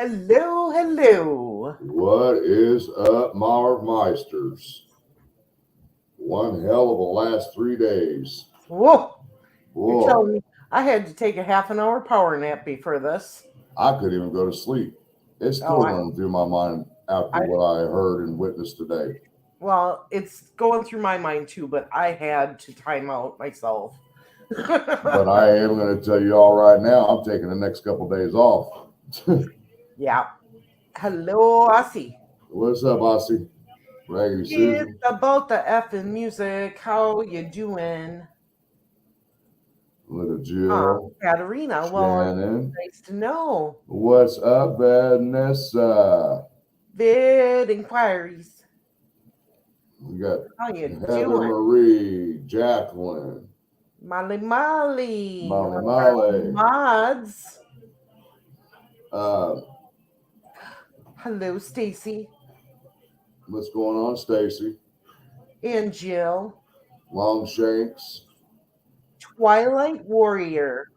Hello, hello. What is up, Marv Meisters? One hell of a last 3 days. Whoa, you're Boy, telling me I had to take a half an hour power nap before this. I couldn't even go to sleep. It's Oh, still running through my mind after I what I heard and witnessed today. well, it's going through my mind too, but I had to time out myself. But I am going to tell you all right now, I'm taking the next couple days off. Yeah. Hello, Aussie. What's up, Aussie? Raggedy It's Susan? about the effing music. How you doing? Little Jill? Katerina. Well, Shannon? nice to know. What's up, Vanessa? Vid inquiries. We got How you Heather doing? Marie, Jacqueline, Molly. Molly One of our Molly. mods. Uh, Hello, Stacy what's going on, Stacy? and Jill. Longshanks, Twilight Warrior.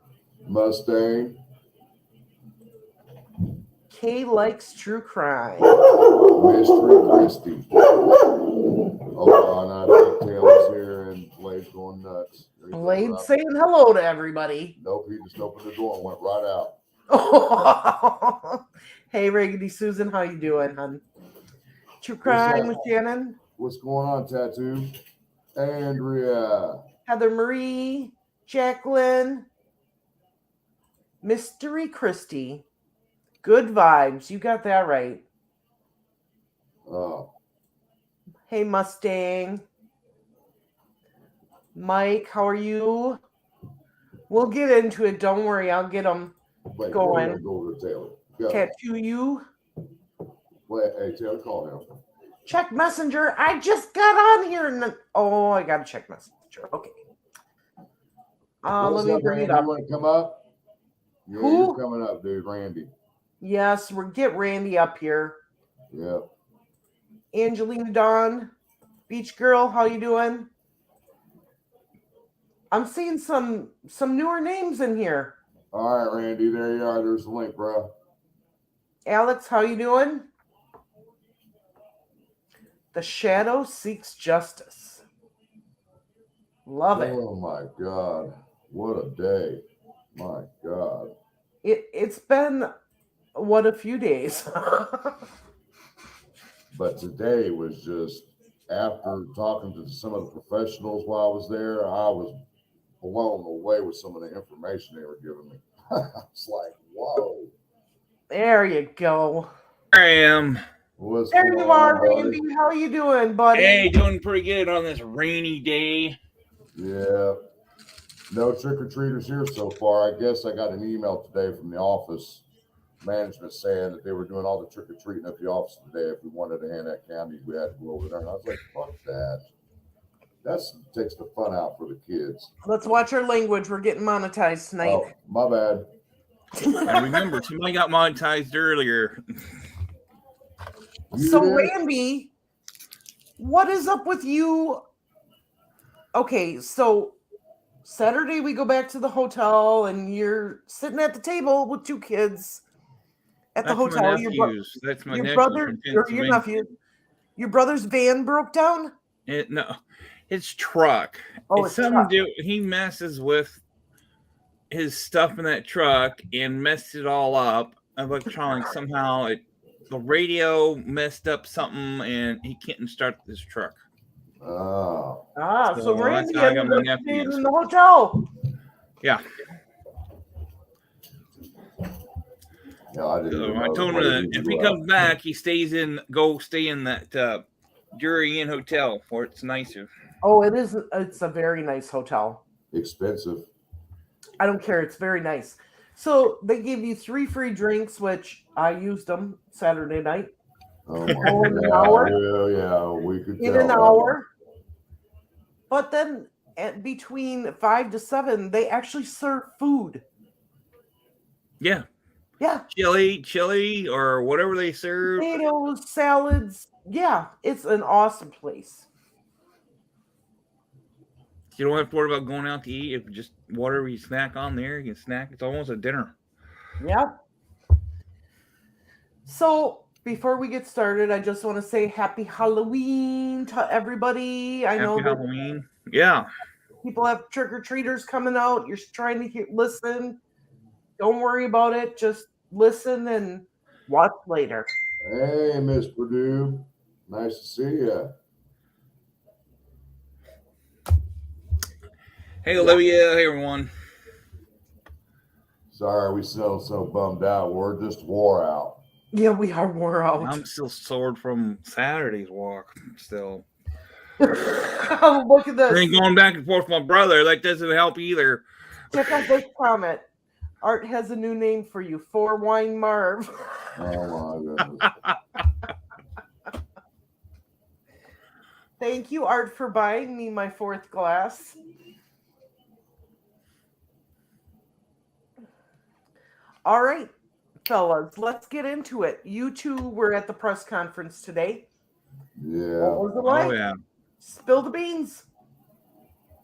Mustang, Kay likes true crime. Mystery Christie. Oh, and I think Taylor's here and Blade's going nuts. Blade saying hello to everybody. Nope, he just opened the door and went right out. Hey, Raggedy Susan, how you doing, hon? True crime with Shannon. What's going on, Tattoo? Andrea. Heather Marie. Jacqueline. Mystery Christie. Good vibes. You got that right. Oh, Hey, Mustang. Mike, how are you? We'll get into it. Don't worry. I'll get them wait, going. we're gonna go over to Taylor. Go. Tattoo you. Wait, hey, Taylor, call him. Check Messenger. I just got on here. I got to check Messenger. Okay. Let me bring it up. You want to come up? Yeah, Who? You're coming up, dude, Randy. Yes, we'll get Randy up here. Yep. Angelina Dawn. Beach Girl, how you doing? I'm seeing some newer names in here. All right, Randy, there you are. There's the link, bro. Alex, how you doing? The Shadow Seeks Justice. Love it. Oh my God. What a day. My God. It's been what a few days. But today was just, after talking to some of the professionals while I was there, I was blown away with some of the information they were giving me. It's like, whoa. There you go. I am. There you are, Randy. How you doing, buddy? Hey, doing pretty good on this rainy day. Yeah. No trick-or-treaters here so far. I guess I got an email today from the office management saying that they were doing all the trick-or-treating at the office today. If we wanted to hand that candy, we had to go over there. And I was like, fuck that. That takes the fun out for the kids. Let's watch our language. We're getting monetized tonight. Oh, my bad. I remember somebody got monetized earlier. So, Randy, what is up with you? Okay, so Saturday we go back to the hotel and you're sitting at the table with two kids at the hotel. That's my your nephew brother from or your nephew. Your brother's van broke down? No, his truck. Oh, it's truck. He messes with his stuff in that truck and messed it all up. Electronics somehow. The radio messed up something and he can't start this truck. Oh. So Randy I got my stayed nephews. in the hotel. Yeah. Yeah, I told him if he comes back, he stay in that Jury Inn hotel where it's nicer. Oh, it is. It's a very nice hotel. Expensive. I don't care. It's very nice. So they give you 3 free drinks, which I used them Saturday night. Oh my God. An hour? Yeah, we could in an hour. But then between 5 to 7, they actually serve food. Yeah. Yeah. Chili, or whatever they serve. Potatoes, salads. Yeah, it's an awesome place. You don't have to worry about going out to eat. If just whatever you snack on there, you can snack. It's almost a dinner. Yep. So before we get started, I just want to say happy Halloween to everybody. I know Happy that Halloween. Yeah. people have trick-or-treaters coming out. You're trying to listen. Don't worry about it. Just listen and watch later. Hey, Miss Purdue. Nice to see you. Hey, Olivia. Hey, everyone. Sorry, we sound so bummed out. We're just wore out. Yeah, we are wore out. I'm still sore from Saturday's walk. Still. Look at this. Then going back and forth with my brother, that doesn't help either. Check out this comment. Art has a new name for you, Four Wine Marv. Oh my goodness. Thank you, Art, for buying me my fourth glass. All right, fellas, let's get into it. You two were at the press conference today. Yeah. What was it like? Oh, yeah. Spill the beans.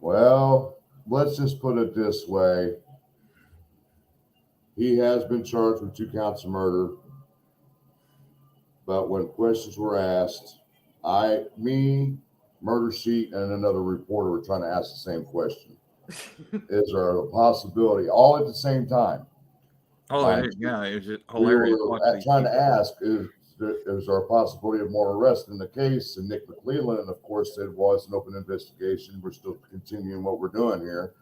Well, let's just put it this way. He has been charged with 2 counts of murder. But when questions were asked, Murder Sheet, and another reporter were trying to ask the same question. Is there a possibility, all at the same time? Oh, yeah. It was just We hilarious. were trying to ask, is there a possibility of more arrests in the case? And Nick McClelland, of course, said, well, it's an open investigation. We're still continuing what we're doing here.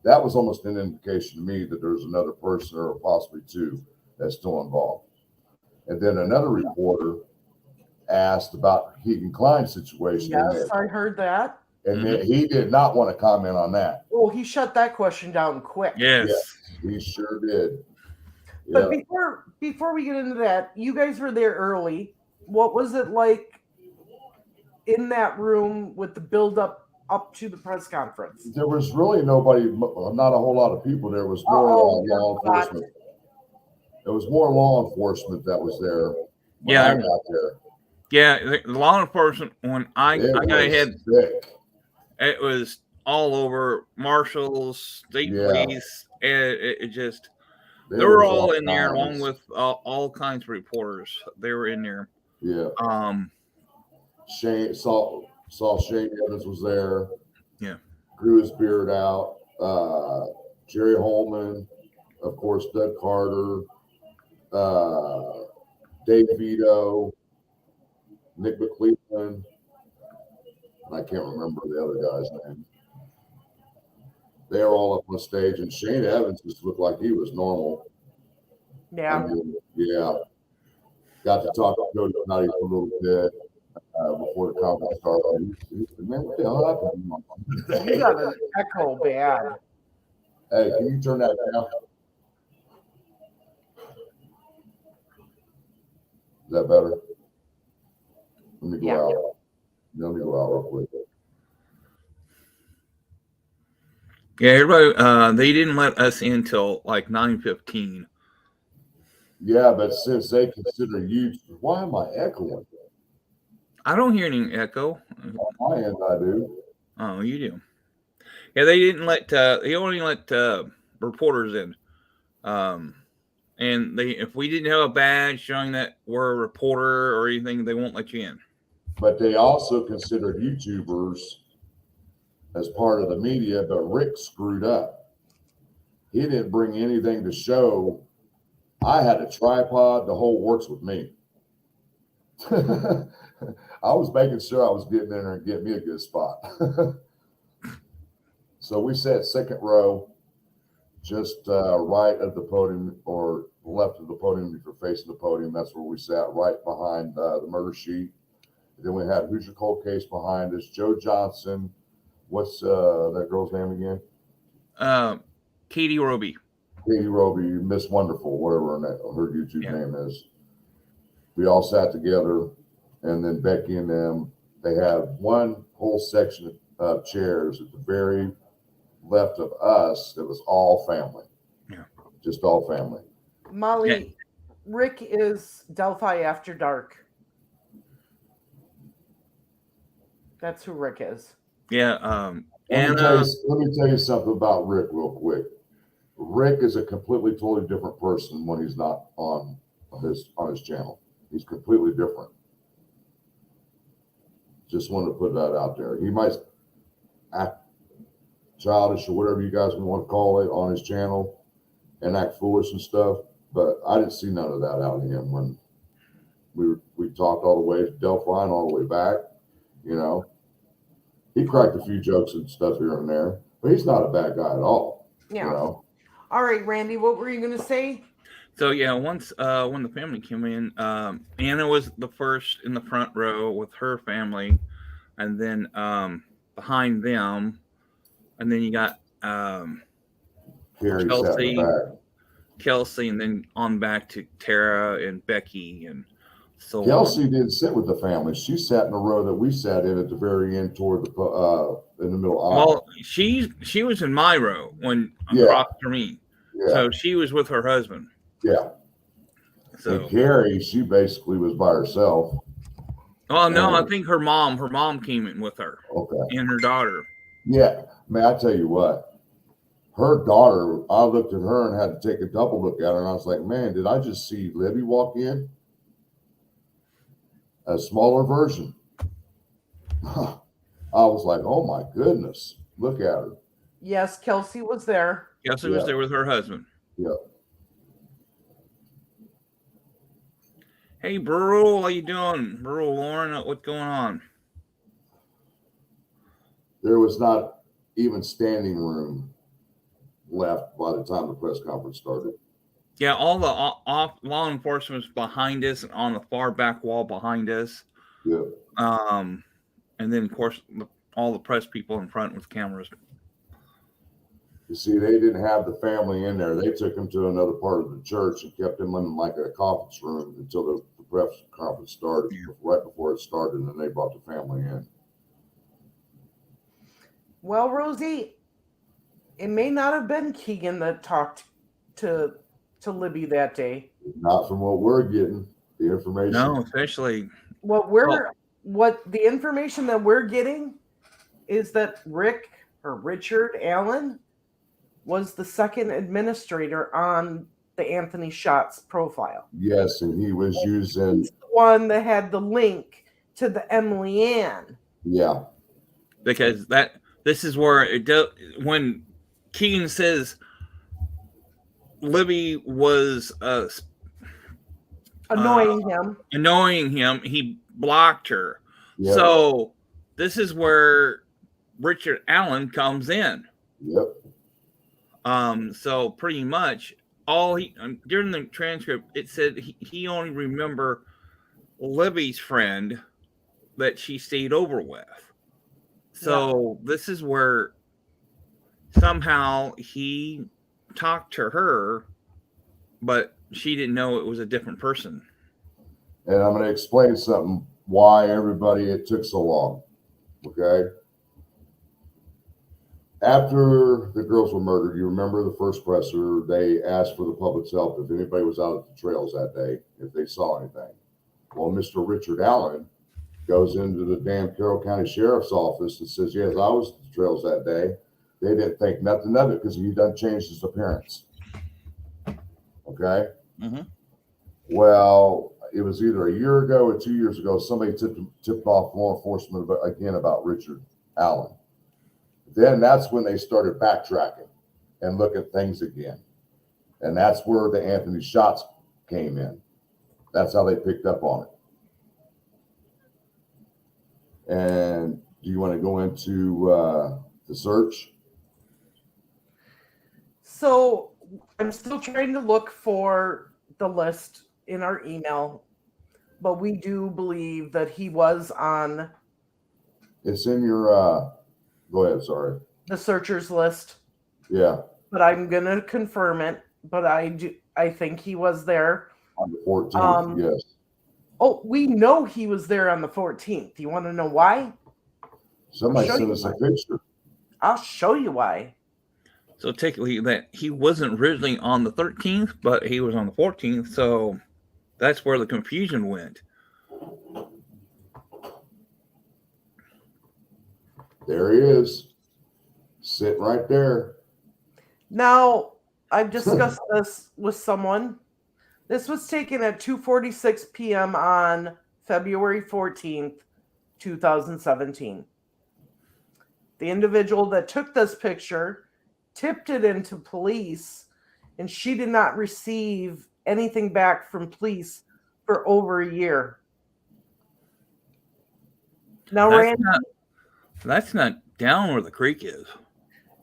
That was almost an indication to me that there's another person or possibly 2 that's still involved. And then another reporter asked about Keegan Klein's situation. Yes, I heard that. And he did not want to comment on that. Oh, he shut that question down quick. Yes. He sure did. But before we get into that, you guys were there early. What was it like in that room with the build up to the press conference? There was really nobody, not a whole lot of people. There was more law enforcement. There was more law enforcement that was there. Yeah. I got there. Yeah, the law enforcement, when I got ahead, thick. it was all over. Marshals, state police, it just, they were all in there along with all kinds of reporters. They were in there. Yeah. Shane saw Shane Evans was there. Yeah. Grew his beard out. Jerry Holman, of course, Doug Carter, Dave Vito, Nick McClelland, and I can't remember the other guy's name. They were all up on stage, and Shane Evans just looked like he was normal. Yeah. I mean, got to talk to Cody about it a little bit before the conference started. He said, man, what the hell happened? You got an echo bad. Hey, can you turn that down? Is that better? Let me go out. Let me go out real quick. Yeah, everybody, they didn't let us in till like 9:15. Yeah, but since they consider you, why am I echoing? I don't hear any echo. On my end, I do. Oh, you do. Yeah, they didn't let. They only let reporters in. And if we didn't have a badge showing that we're a reporter or anything, they won't let you in. But they also considered YouTubers as part of the media, but Rick screwed up. He didn't bring anything to show. I had a tripod, the whole works with me. I was making sure I was getting in there and getting me a good spot. So we sat second row, just right of the podium or left of the podium if you're facing the podium. That's where we sat, right behind the murder sheet. Then we had Who's Your Cold Case behind us, Joe Johnson. What's that girl's name again? Katie Roby. Katie Roby, Miss Wonderful, whatever her YouTube name is. We all sat together, and then Becky and them, they had one whole section of chairs at the very left of us. It was all family. Yeah. Just all family. Molly, Rick is Delphi After Dark. That's who Rick is. Yeah. Let me tell you something about Rick real quick. Rick is a completely, totally different person when he's not on his channel. He's completely different. Just wanted to put that out there. He might act childish or whatever you guys want to call it on his channel and act foolish and stuff, but I didn't see none of that out of him when we talked all the way to Delphi and all the way back. You know, he cracked a few jokes and stuff here and there, but he's not a bad guy at all. Yeah. You know? All right, Randy, what were you going to say? So yeah, once when the family came in, Anna was the first in the front row with her family, and then behind them, and then you got Carrie sat in the back. Kelsey, and then on back to Tara and Becky and so Kelsey didn't sit with the family. She sat in the row that we sat in at the very end toward the in the middle aisle. Well, she was in my row when across from me. Yeah. So she was with her husband. Yeah. So and Carrie, she basically was by herself. Oh no, I think her mom came in with her. Okay. And her daughter. Yeah. Man, I tell you what, her daughter, I looked at her and had to take a double look at her, and I was like, man, did I just see Libby walk in? A smaller version. I was like, oh my goodness, look at her. Yes, Kelsey was there. Kelsey was there with her husband. Yeah. Hey, Burl, how you doing? Burl, Lauren, what's going on? There was not even standing room left by the time the press conference started. Yeah, all the law enforcement was behind us and on the far back wall behind us. Yeah. And then, of course, all the press people in front with cameras. You see, they didn't have the family in there. They took him to another part of the church and kept him in like a conference room until the press conference started, right before it started, and then they brought the family in. Well, Rosie, it may not have been Keegan that talked to Libby that day. Not from what we're getting, the information. No, especially what the information that we're getting is that Richard Allen was the second administrator on the Anthony Schatz profile. Yes, and he was using He's the one that had the link to the Emily Ann. Yeah. Because this is where it does when Keegan says Libby was annoying him, he blocked her. Yeah. So this is where Richard Allen comes in. Yep. So pretty much all during the transcript, it said he only remember Libby's friend that she stayed over with. So this is where somehow he talked to her, but she didn't know it was a different person. And I'm going to explain something why it took so long. Okay. After the girls were murdered, you remember the first presser, they asked for the public's help if anybody was out at the trails that day, if they saw anything. Well, Mr. Richard Allen goes into the damn Carroll County Sheriff's Office and says, yes, I was at the trails that day. They didn't think nothing of it because he done changed his appearance. Okay? Mm-hmm. Well, it was either a year ago or 2 years ago, somebody tipped off law enforcement about Richard Allen. Then that's when they started backtracking and look at things again. And that's where the Anthony Schatz came in. That's how they picked up on it. And do you want to go into the search? So I'm still trying to look for the list in our email, but we do believe that he was on. It's in your, go ahead, sorry. The searchers list. Yeah. But I'm going to confirm it, but I think he was there. On the 14th, yes. Oh, we know he was there on the 14th. You want to know why? Somebody sent us a picture. I'll show you why. So technically that he wasn't originally on the 13th, but he was on the 14th. So that's where the confusion went. There he is. Sitting right there. Now, I've discussed this with someone This was taken at 2:46 p.m. on February 14th, 2017. The individual that took this picture tipped it into police, and she did not receive anything back from police for over a year. Now, Randy, That's not down where the creek is.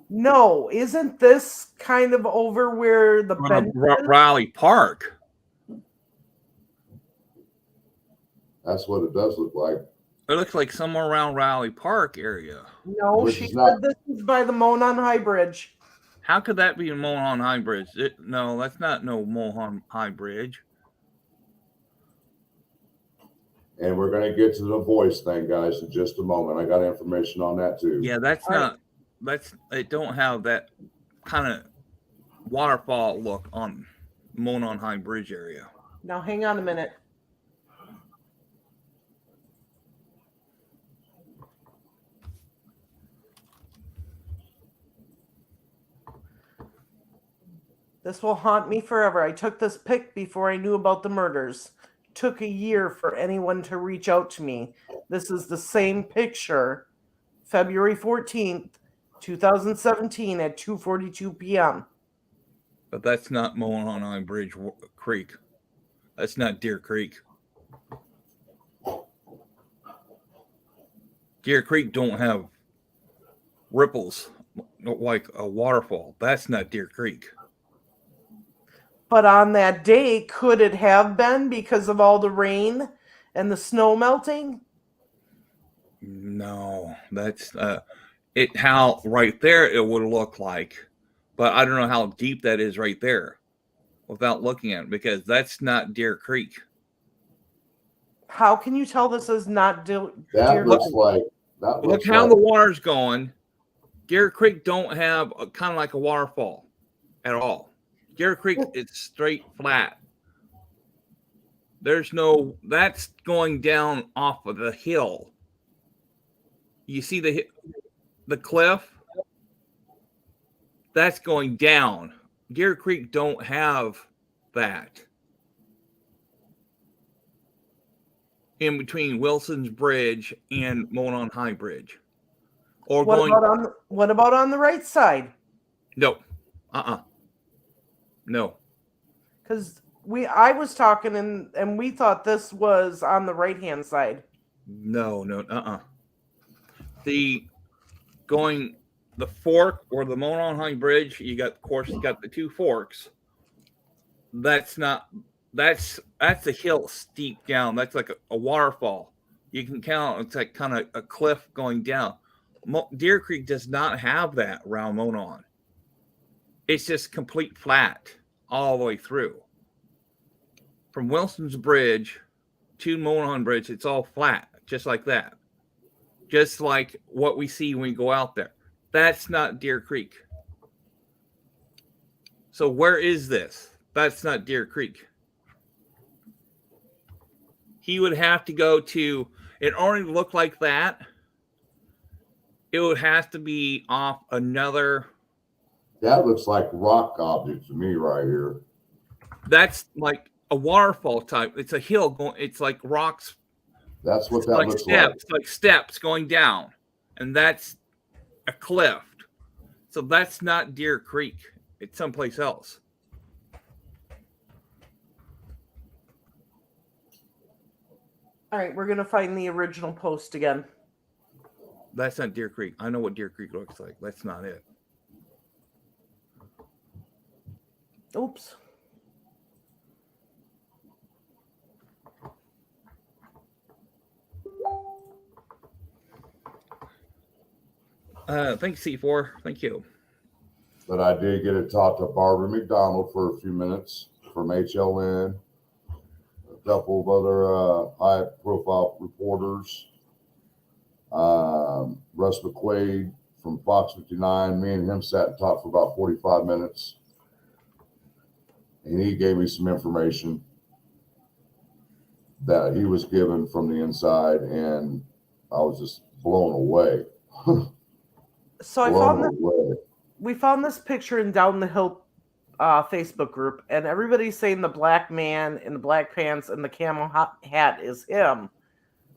no, isn't this kind of over where the bench is? Riley Park. That's what it does look like. It looks like somewhere around Riley Park area. No, Which she is said not- this is by the Monon High Bridge. How could that be a Mohon High Bridge? No, that's not no Mohon High Bridge. And we're going to get to the voice thing, guys, in just a moment. I got information on that too. Yeah, that's All not. That's it. Don't have that kind of waterfall look on Monon High Bridge area. Now, hang on a minute. This will haunt me forever. I took this pic before I knew about the murders. Took a year for anyone to reach out to me. This is the same picture, February 14th, 2017 at 2:42 p.m. But that's not Mohon High Bridge Creek. That's not Deer Creek. Deer Creek don't have ripples like a waterfall. That's not Deer Creek. But on that day, could it have been because of all the rain and the snow melting? No, that's it. How right there it would look like, but I don't know how deep that is right there without looking at it, because that's not Deer Creek. How can you tell this is not Deer That looks Creek? like Look looks how like, the water's going. Deer Creek don't have a kind of like a waterfall at all. Deer Creek, it's straight flat. There's no, that's going down off of the hill. You see the cliff? That's going down. Deer Creek don't have that. In between Wilson's Bridge and Monon High Bridge. Or What going, about on the right side? no, no. Because I was talking and we thought this was on the right hand side. No. The fork or the Monon High Bridge, you got, of course, you got the two forks. That's a hill steep down. That's like a waterfall. You can count, it's like kind of a cliff going down. Deer Creek does not have that around Monon. It's just complete flat all the way through. From Wilson's Bridge to Monon Bridge, it's all flat, just like that. Just like what we see when we go out there. That's not Deer Creek. So where is this? That's not Deer Creek. He would have to go to, in order to look like that, it would have to be off another. that looks like rock object to me right here. That's like a waterfall type. It's a hill going. It's like rocks. That's what that Like looks steps, like steps going down, and that's a cliff. So that's not Deer Creek. It's someplace else. All right, we're going to find the original post again. That's not Deer Creek. I know what Deer Creek looks like. That's not it. Oops. Thanks, C4. Thank you. But I did get to talk to Barbara McDonald for a few minutes from HLN, a couple of other high-profile reporters, Russ McQuaid from Fox 59. Me and him sat and talked for about 45 minutes. And he gave me some information that he was given from the inside, and I was just blown away. So blown away. we found this picture in Down the Hill Facebook group, and everybody's saying the black man in the black pants and the camel hat is him.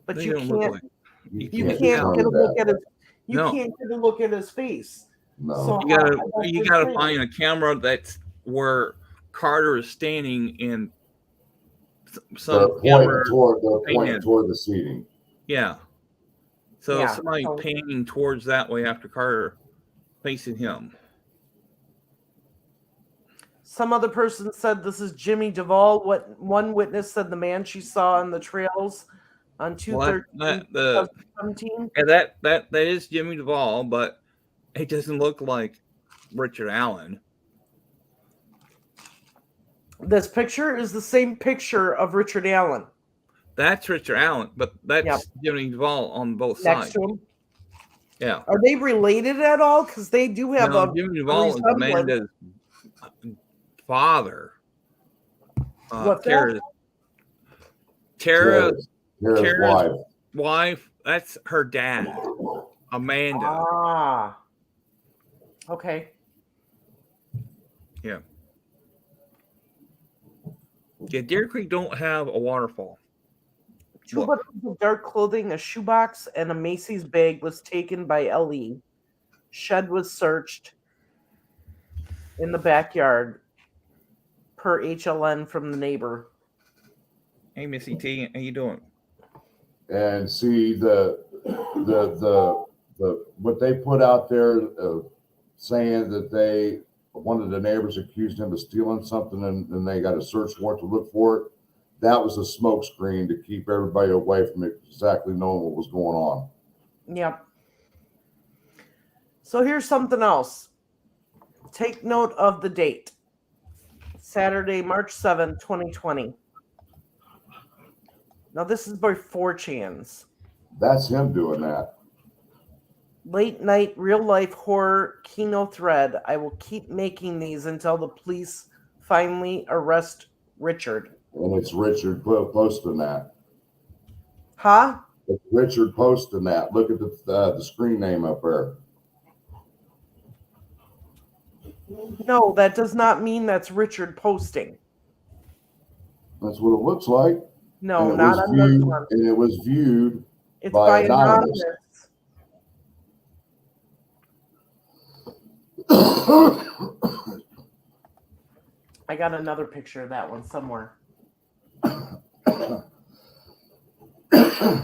But They you don't look can't. like. You can't can't determine get a look that. at his. You No. can't get a look at his face. No. So You gotta find a camera that's where Carter is standing in some They're camera. pointing toward the seating. Yeah. So Yeah, somebody so- panning towards that way after Carter facing him. Some other person said this is Jimmy Duvall. What one witness said the man she saw on the trails on 2/13/2017. Yeah, that is Jimmy Duvall, but it doesn't look like Richard Allen. This picture is the same picture of Richard Allen. That's Richard Allen, but that's Yep. Jimmy Duvall on both Next sides. to him. Yeah. Are they related at all? Because they do have a Jimmy Duvall is resemblance. Amanda's father. What's Tara's wife. That's her dad, Amanda. Ah. Okay. Yeah. Yeah, Deer Creek don't have a waterfall. Two buttons of dark clothing, a shoebox, and a Macy's bag was taken by L.E. Shed was searched in the backyard per HLN from the neighbor. Hey, Missy T, how you doing? And see the what they put out there saying that one of the neighbors accused him of stealing something and they got a search warrant to look for it. That was a smoke screen to keep everybody away from exactly knowing what was going on. Yep. So here's something else. Take note of the date. Saturday, March 7th, 2020. Now this is by 4chan's. That's him doing that. Late night, real life horror Kino thread. I will keep making these until the police finally arrest Richard. And it's Richard posting that. Huh? It's Richard posting that. Look at the screen name up there. No, that does not mean that's Richard posting. That's what it looks like. No, and not on this one. And it was viewed It's by anonymous. I got another picture of that one somewhere.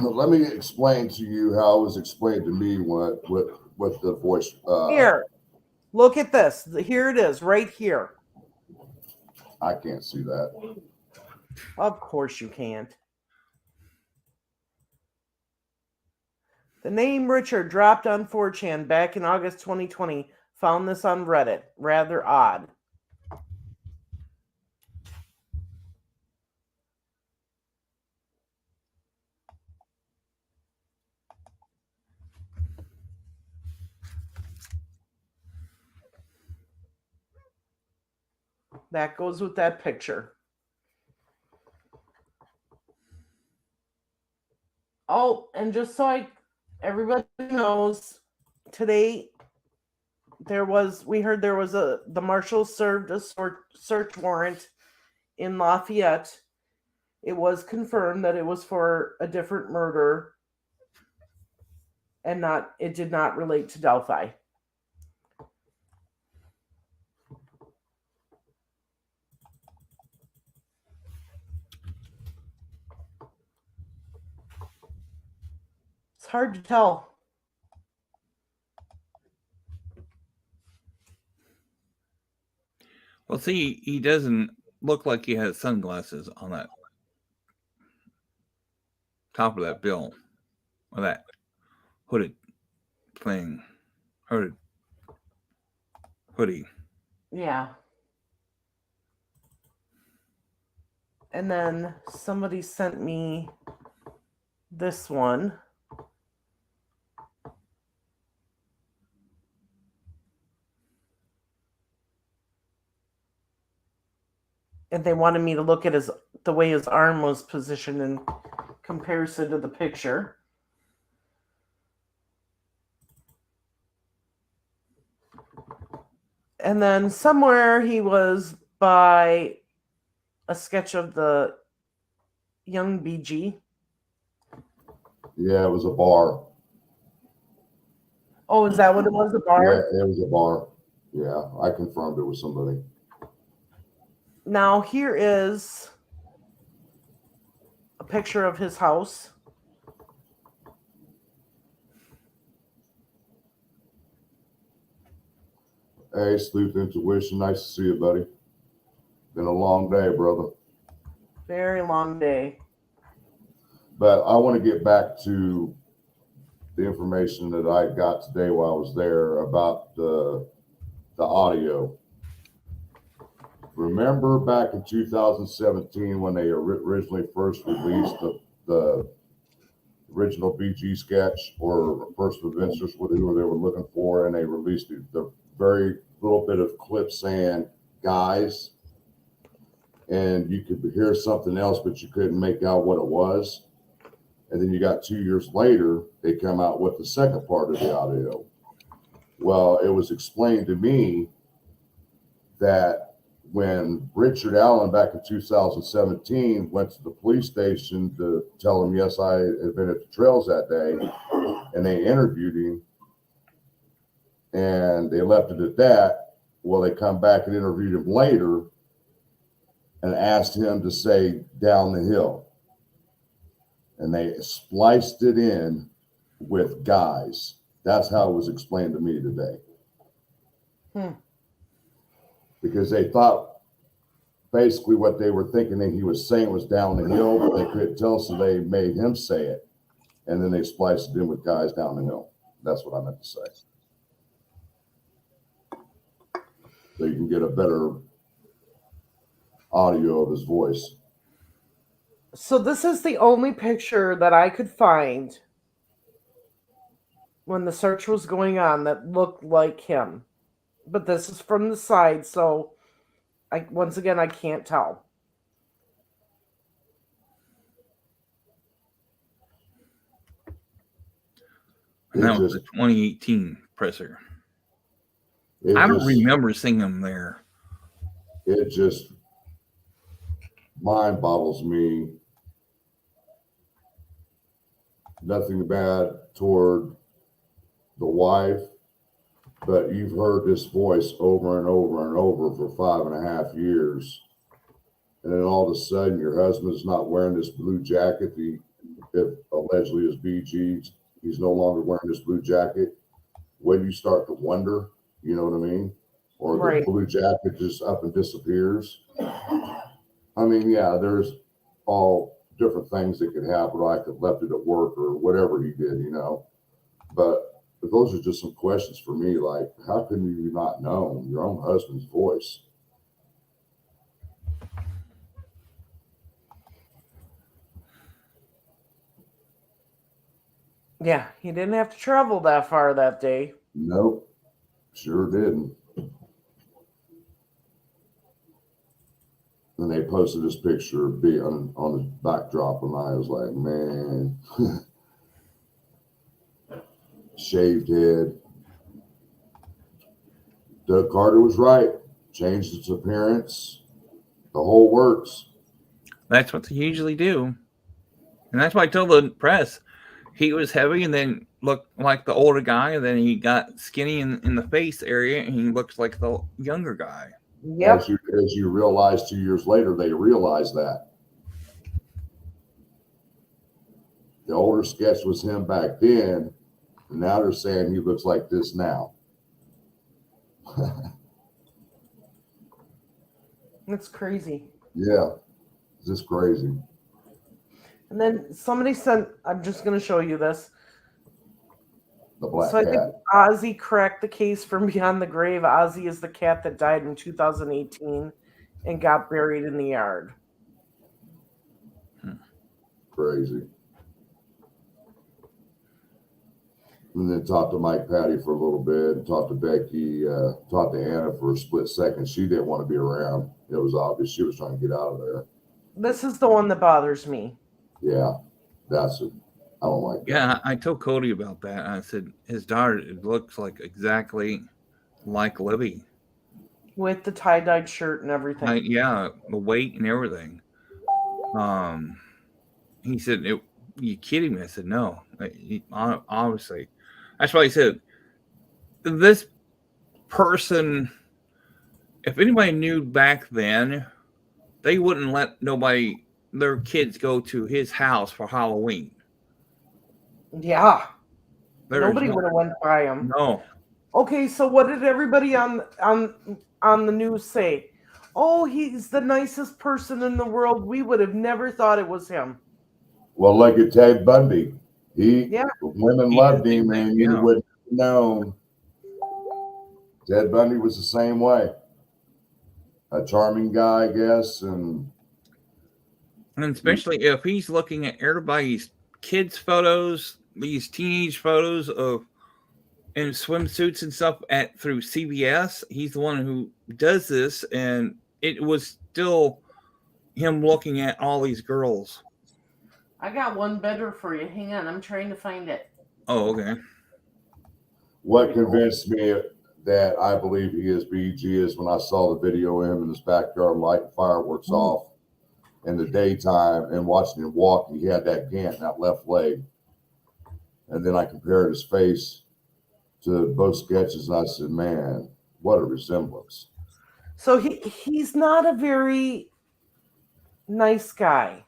Let me explain to you how it was explained to me what the voice. Here, look at this. Here it is, right here. I can't see that. Of course you can't. The name Richard dropped on 4chan back in August 2020. Found this on Reddit. Rather odd. That goes with that picture. Oh, and just so everybody knows, today we heard there was the marshals served a search warrant in Lafayette. It was confirmed that it was for a different murder and it did not relate to Delphi. It's hard to tell. Well, see, he doesn't look like he has sunglasses on that top of that bill, or that hooded thing, hoodie. Yeah. And then somebody sent me this one. And they wanted me to look at the way his arm was positioned in comparison to the picture. And then somewhere he was by a sketch of the young BG. Yeah, it was a bar. Oh, is that what it was? A bar? Yeah, it was a bar. Yeah, I confirmed it with somebody. Now here is a picture of his house. Hey, Sleuth Intuition, nice to see you, buddy. Been a long day, brother. Very long day. But I want to get back to the information that I got today while I was there about the audio. Remember back in 2017 when they originally first released the original BG sketch or First Adventures, whatever they were looking for, and they released the very little bit of clip saying guys, and you could hear something else, but you couldn't make out what it was. And then you got 2 years later, they come out with the second part of the audio. Well, it was explained to me that when Richard Allen back in 2017 went to the police station to tell him, yes, I had been at the trails that day, and they interviewed him and they left it at that. Well, they come back and interviewed him later and asked him to say down the hill. And they spliced it in with guys. That's how it was explained to me today. Because they thought basically what they were thinking that he was saying was down the hill, but they couldn't tell, so they made him say it. And then they spliced it in with guys down the hill. That's what I meant to say. So you can get a better audio of his voice. So this is the only picture that I could find when the search was going on that looked like him. But this is from the side, so once again I can't tell. And that was the 2018 presser. I don't remember seeing him there. It just mind boggles me. Nothing bad toward the wife, but you've heard this voice over and over and over for 5.5 years. And then all of a sudden your husband's not wearing this blue jacket. If allegedly is BG, he's no longer wearing this blue jacket. When you start to wonder, you know what I mean? Or the blue jacket just up and disappears. I mean, yeah, there's all different things that could happen. I could left it at work or whatever he did, you know. But those are just some questions for me. Like, how can you not know your own husband's voice? Yeah, he didn't have to travel that far that day. Nope, sure didn't. And they posted this picture of B on the backdrop, and I was like, man, shaved head. Doug Carter was right. Changed its appearance. The whole works. That's what they usually do. And that's why I told the press he was heavy and then looked like the older guy, and then he got skinny in the face area and he looks like the younger guy. Yep. As you realize 2 years later, they realized that. The older sketch was him back then, and now they're saying he looks like this now. That's crazy. Yeah, it's just crazy. And then somebody sent, I'm just going to show you this. The black cat. I think Ozzy cracked the case from beyond the grave. Ozzy is the cat that died in 2018 and got buried in the yard. Crazy. And then talked to Mike Patty for a little bit, and talked to Becky, talked to Anna for a split second. She didn't want to be around. It was obvious she was trying to get out of there. This is the one that bothers me. Yeah, that's it. I don't like that. Yeah, I told Cody about that. I said his daughter looks like exactly like Libby. With the tie-dyed shirt and everything. Yeah, the weight and everything. He said, "You kidding me?" I said, "No." Obviously, that's why he said this person. If anybody knew back then, they wouldn't let their kids go to his house for Halloween. Yeah. There's Nobody would have went by him. no. Okay, so what did everybody on the news say? Oh, he's the nicest person in the world. We would have never thought it was him. Well, look at Ted Bundy. Yeah. Women loved him, and you wouldn't have known. Ted Bundy was the same way. A charming guy, I guess, and especially if he's looking at everybody's kids' photos, these teenage photos of in swimsuits and stuff through CBS. He's the one who does this, and it was still him looking at all these girls. I got one better for you. Hang on, I'm trying to find it. Oh, okay. What convinced me that I believe he is BG is when I saw the video of him in his backyard lighting fireworks off in the daytime and watching him walk. He had that gant in that left leg. And then I compared his face to both sketches, and I said, man, what a resemblance. So he's not a very nice guy.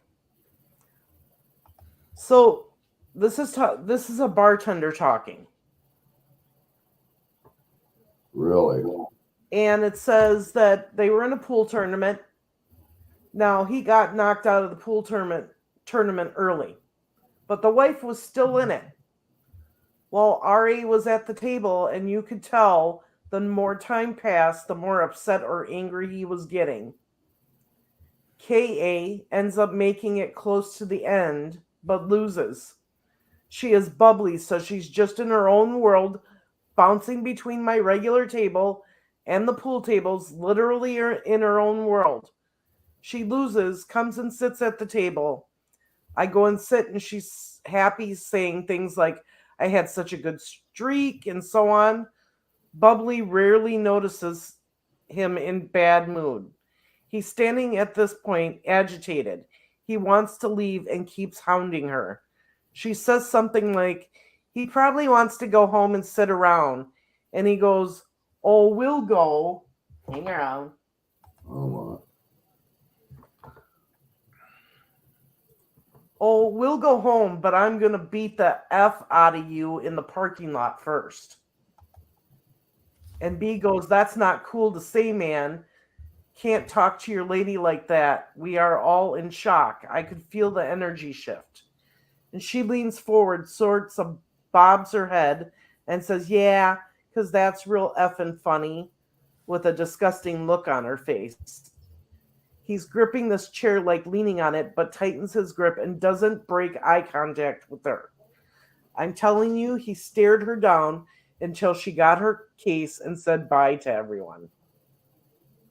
So this is a bartender talking. Really? And it says that they were in a pool tournament. Now, he got knocked out of the pool tournament early, but the wife was still in it. Well, Ari was at the table, and you could tell the more time passed, the more upset or angry he was getting. K.A. ends up making it close to the end, but loses. She is bubbly, so she's just in her own world, bouncing between my regular table and the pool tables, literally in her own world. She loses, comes and sits at the table. I go and sit, and she's happy, saying things like, I had such a good streak, and so on. Bubbly rarely notices him in bad mood. He's standing at this point, agitated. He wants to leave and keeps hounding her. She says something like, he probably wants to go home and sit around. And he goes, oh, we'll go. Hang around. Oh, we'll go home, but I'm going to beat the F out of you in the parking lot first. And B goes, that's not cool to say, man. Can't talk to your lady like that. We are all in shock. I could feel the energy shift. And she leans forward, sorts of bobs her head, and says, yeah, because that's real effing funny, with a disgusting look on her face. He's gripping this chair like leaning on it, but tightens his grip and doesn't break eye contact with her. I'm telling you, he stared her down until she got her case and said bye to everyone.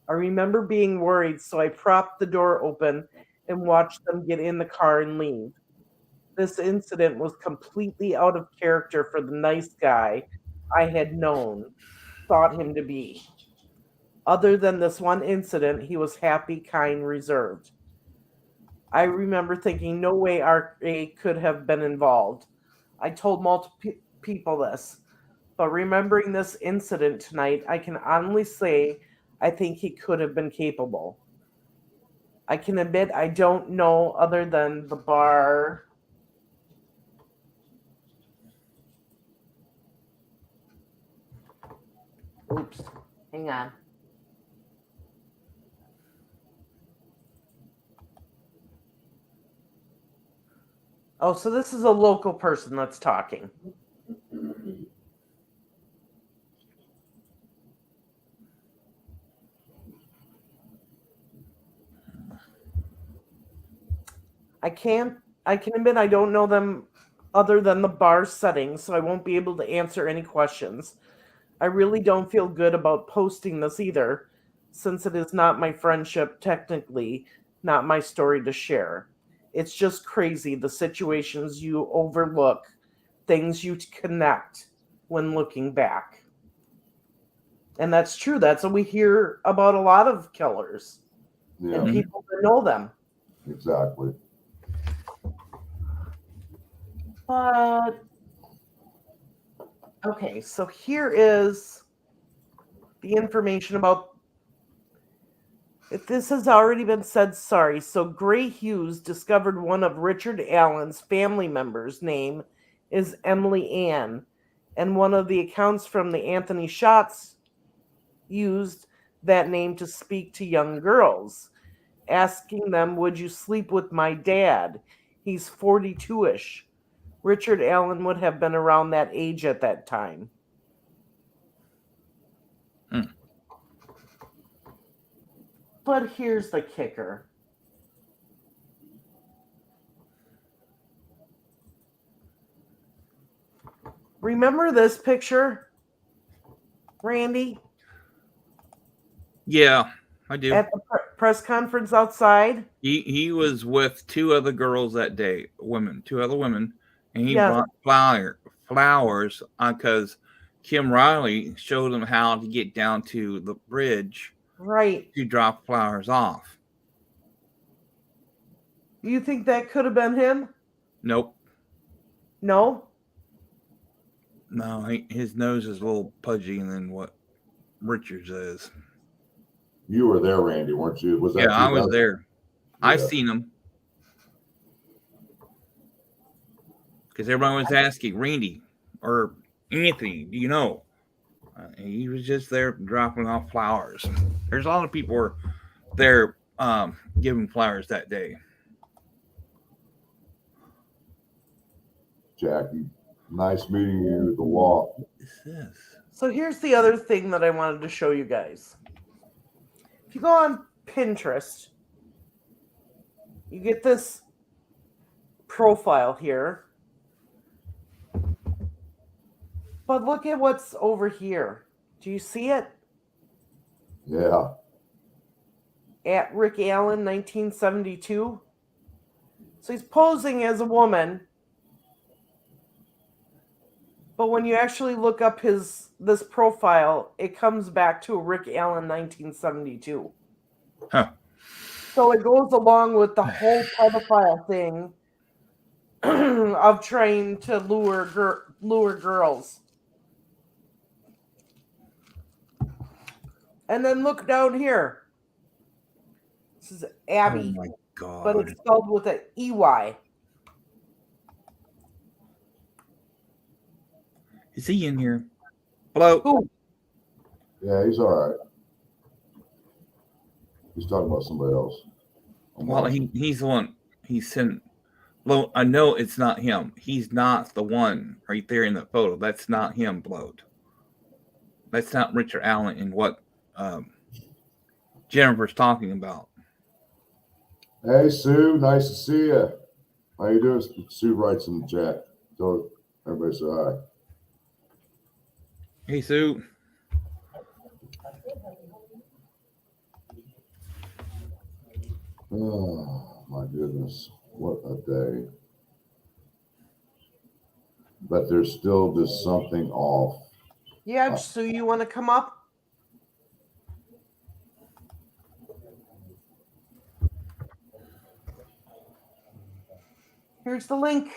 I remember being worried, so I propped the door open and watched them get in the car and leave. This incident was completely out of character for the nice guy I had thought him to be. Other than this one incident, he was happy, kind, reserved. I remember thinking, no way RA could have been involved. I told multiple people this, but remembering this incident tonight, I can honestly say I think he could have been capable. I can admit I don't know other than the bar. Oops, hang on. Oh, so this is a local person that's talking. I can admit I don't know them other than the bar setting, so I won't be able to answer any questions. I really don't feel good about posting this either, since it is not my friendship, technically, not my story to share. It's just crazy, the situations you overlook, things you connect when looking back. And that's true. That's what we hear about a lot of killers Yeah, and people that know them. exactly. But okay, so here is the information about. If this has already been said, sorry. So Gray Hughes discovered one of Richard Allen's family members' name is Emily Ann, and one of the accounts from the Anthony shots used that name to speak to young girls, asking them, "Would you sleep with my dad? He's 42-ish." Richard Allen would have been around that age at that time. But here's the kicker. Remember this picture, Randy? Yeah, I do. At the press conference outside? He was with two other girls that day, two other women, and he Yes. brought flowers because Kim Riley showed him how to get down to the bridge Right. to drop flowers off. You think that could have been him? Nope. No? No, his nose is a little pudgy than what Richards is. You were there, Randy, weren't you? Was that Yeah, I was there. I Yeah. seen him. Because everyone was asking, Randy or Anthony, do you know? He was just there dropping off flowers. There's a lot of people were there giving flowers that day. Jackie, nice meeting you. The walk. What is this? So here's the other thing that I wanted to show you guys. If you go on Pinterest, you get this profile here. But look at what's over here. Do you see it? Yeah. At Rick Allen, 1972. So he's posing as a woman. But when you actually look up this profile, it comes back to Rick Allen, 1972. Huh. So it goes along with the whole pedophile thing of trying to lure girls. And then look down here. This is Abby, Oh my God. but it's spelled with an EY. Is he in here? Hello? Who? Yeah, he's all right. He's talking about somebody else. Well, he's the one. He sent. Well, I know it's not him. He's not the one right there in the photo. That's not him, Blowed. That's not Richard Allen in what Jennifer's talking about. Hey, Sue, nice to see you. How you doing? Sue writes in the chat. Tell everybody say hi. Hey, Sue. Oh, my goodness. What a day. But there's still just something off. Yeah, Sue, you want to come up? Here's the link.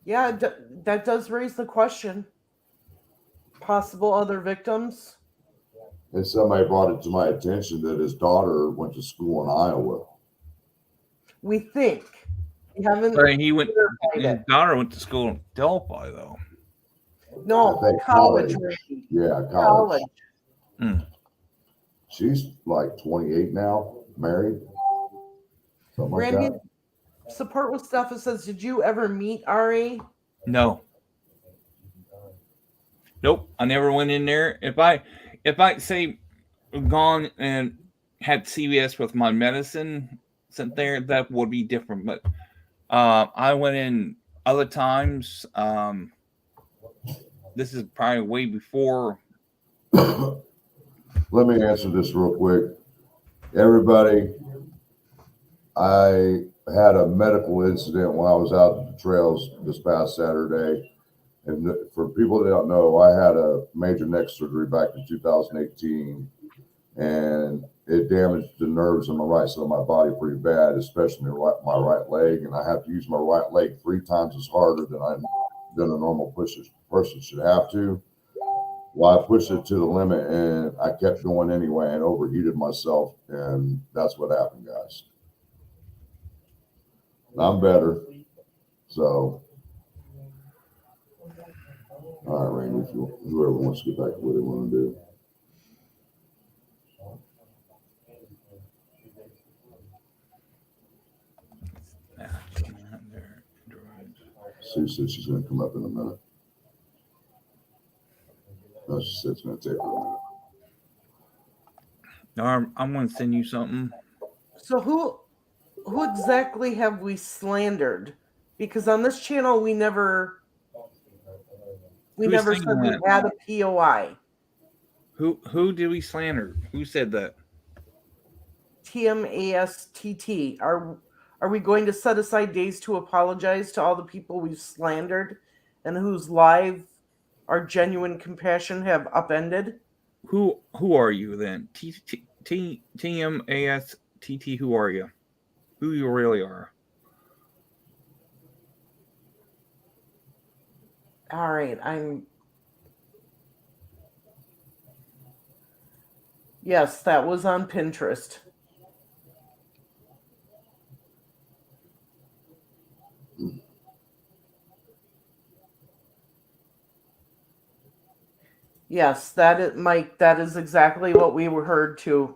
Yeah, that does raise the question. Possible other victims? And somebody brought it to my attention that his daughter went to school in Iowa. We think. We haven't. But he went. His verified it. daughter went to school in Delphi, though. No, I think college. Yeah, College. She's like 28 now, married. Something like Randy, that. support with stuff. It says, did you ever meet Ari? No. Nope. I never went in there. If I say gone and had CVS with my medicine sent there, that would be different. But I went in other times. This is probably way before. Let me answer this real quick. Everybody, I had a medical incident while I was out at the trails this past Saturday. And for people that don't know, I had a major neck surgery back in 2018, and it damaged the nerves on the right side of my body pretty bad, especially my right leg. And I have to use my right leg 3 times as harder than a normal person should have to. Well, I pushed it to the limit, and I kept going anyway, and overheated myself, and that's what happened, guys. I'm better, so. All right, Randy, whoever wants to get back to what they want to do. Sue said she's going to come up in a minute. No, she said it's going to take her a minute. I'm going to send you something. So who exactly have we slandered? Because on this channel we never said we had a POI. Who did we slander? Who said that? TMASTT. Are we going to set aside days to apologize to all the people we've slandered and whose lives our genuine compassion have upended? Who are you then? TMASTT. Who are you? Who you really are? All right, Yes, that was on Pinterest. Yes, that is Mike. That is exactly what we were heard too.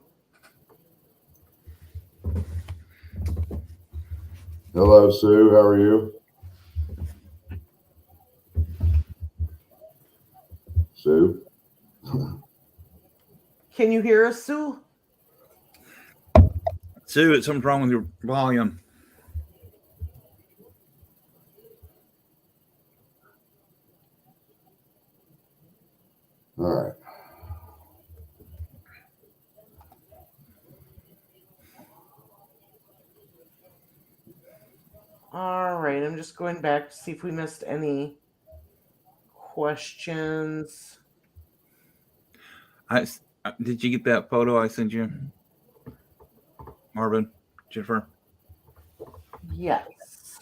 Hello, Sue. How are you? Sue? Can you hear us, Sue? Sue, it's something wrong with your volume. All right. All right, I'm just going back to see if we missed any questions. Did you get that photo I sent you, Marvin, Jennifer? Yes.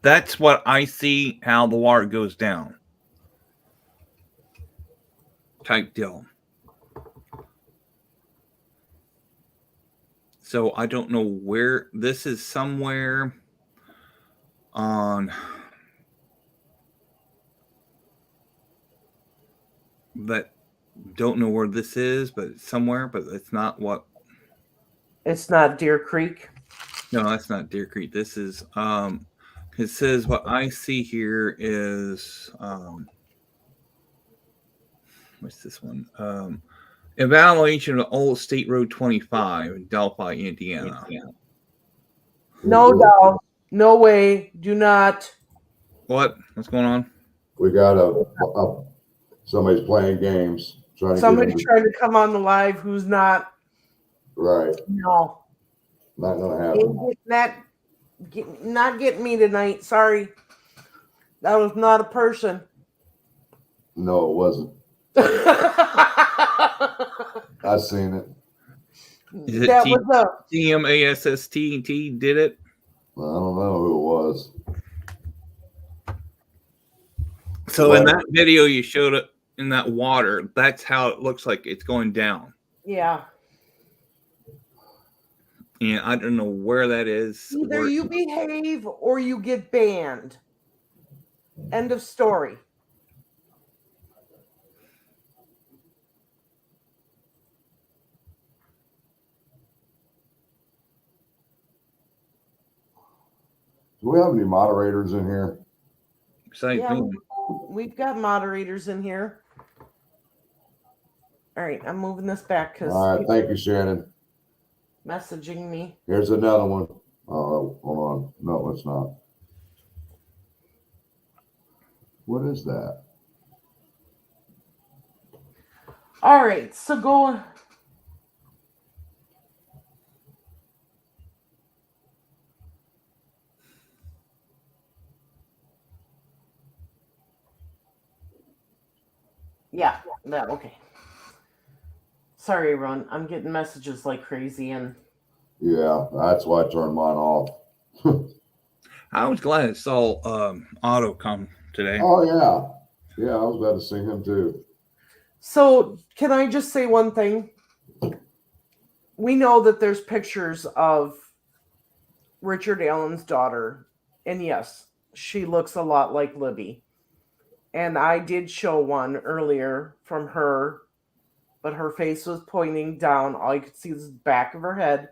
That's what I see. How the water goes down. Type deal. So I don't know where this is. Somewhere on that. Don't know where this is, but it's somewhere. But it's not what. It's not Deer Creek. No, that's not Deer Creek. This is It says what I see here is what's this one? Evaluation of Old State Road 25 in Delphi, Indiana. No doubt. No way. Do not. What? What's going on? We got somebody's playing games. Somebody's trying to come on the live who's not. Right. No. Not going to happen. Not getting me tonight. Sorry. That was not a person. No, it wasn't. I seen it. Is it That was a TMASST did it? I don't know who it was. So in that video you showed it in that water, that's how it looks like it's going down. Yeah. And I don't know where that is. Either you behave or you get banned. End of story. Do we have any moderators in here? Yeah, we've got moderators in here. All right, I'm moving this back because. All right, thank you, Shannon. Messaging me. Here's another one. Oh, hold on. No, it's not. What is that? All right, so go. That okay. Sorry, everyone. I'm getting messages like crazy, and Yeah, that's why I turned mine off. I was glad I saw Otto come today. Oh yeah, I was glad to see him too. so can I just say one thing? We know that there's pictures of Richard Allen's daughter, and yes, she looks a lot like Libby. And I did show one earlier from her, but her face was pointing down. All you could see was the back of her head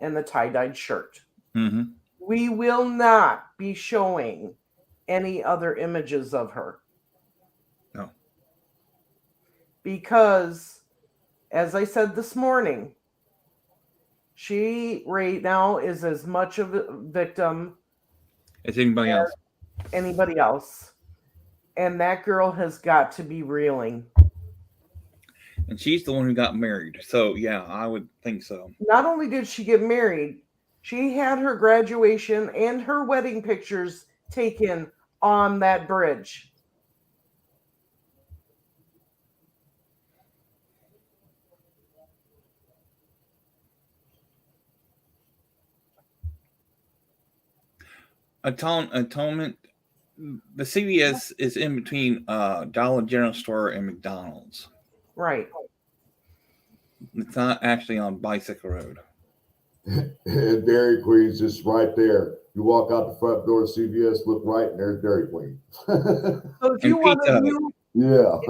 and the tie-dyed shirt. Mm-hmm. We will not be showing any other images of her. No. Because, as I said this morning, she right now is as much of a victim As anybody else. anybody else. And that girl has got to be reeling. And she's the one who got married. So, yeah, I would think so. Not only did she get married, she had her graduation and her wedding pictures taken on that bridge. Atonement. The CVS is in between Dollar General Store and McDonald's. Right. It's not actually on Bicycle Road. And Dairy Queen's just right there. You walk out the front door of CVS, look right, and there's Dairy Queen. So if And you want Pizza a Hut. view, Yeah.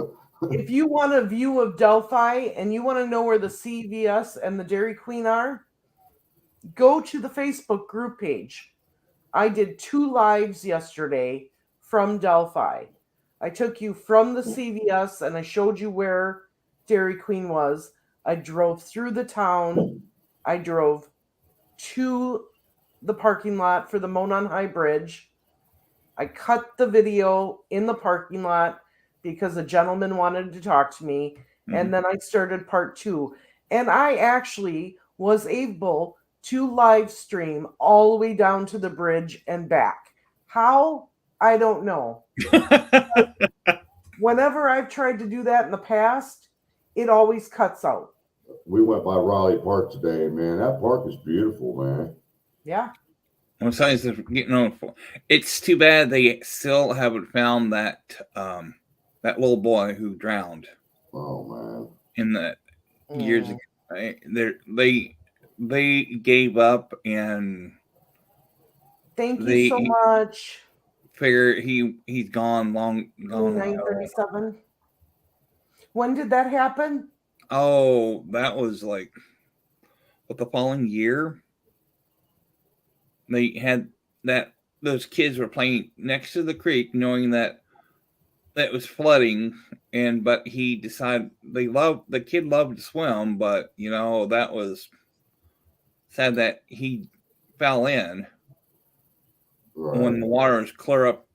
if you want a view of Delphi and you want to know where the CVS and the Dairy Queen are, go to the Facebook group page. I did 2 lives yesterday from Delphi. I took you from the CVS and I showed you where Dairy Queen was. I drove through the town. I drove to the parking lot for the Monon High Bridge. I cut the video in the parking lot because a gentleman wanted to talk to me. Mm-hmm. And then I started part 2. And I actually was able to live stream all the way down to the bridge and back. How? I don't know. Whenever I've tried to do that in the past, it always cuts out. We went by Raleigh Park today, man. That park is beautiful, man. Yeah. Besides getting on, it's too bad they still haven't found that that little boy who drowned. Oh man. In the years ago, right? They gave up and thank you so much. Figure he's gone long gone. 937. When did that happen? Oh, that was like the following year. They had that those kids were playing next to the creek, knowing that it was flooding, but he decided the kid loved to swim, but that was sad that he fell in when the water is clear up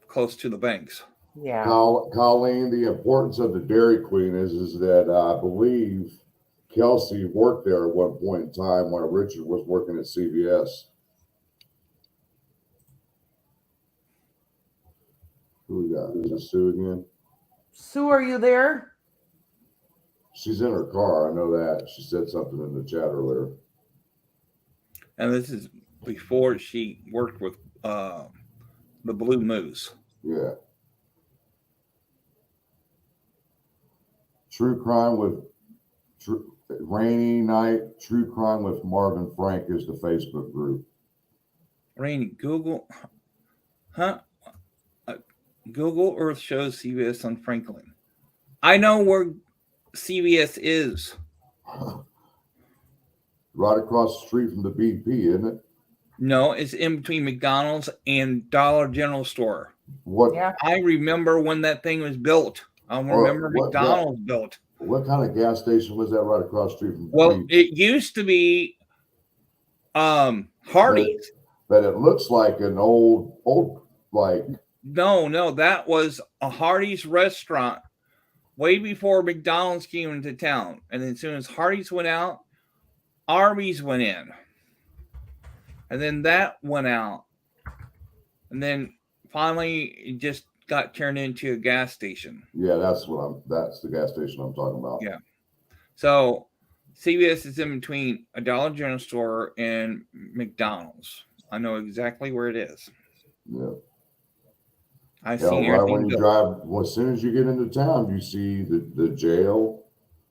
close to the banks. Yeah. Colleen, the importance of the Dairy Queen is that I believe Kelsey worked there at one point in time when Richard was working at CVS. Who we got? Is it Sue again? Sue, are you there? She's in her car. I know that. She said something in the chat earlier. And this is before she worked with the Blue Moose. Yeah. True Crime with Rainy Night. True Crime with Marvin Frank is the Facebook group. Rainy, Google, Google Earth shows CVS on Franklin. I know where CVS is. Right across the street from the BP, isn't it? No, it's in between McDonald's and Dollar General Store. What? Yeah. I remember when that thing was built. I remember McDonald's built. What kind of gas station was that right across the street from? Well, it used to be Hardee's. But it looks like an old like. No, that was a Hardee's restaurant way before McDonald's came into town. And then as soon as Hardee's went out, Arby's went in. And then that went out. And then finally it just got turned into a gas station. Yeah, that's the gas station I'm talking about. Yeah. So CVS is in between a Dollar General store and McDonald's. I know exactly where it is. Yeah. I've Yeah, seen right everything when you built. drive, well, as soon as you get into town, you see the jail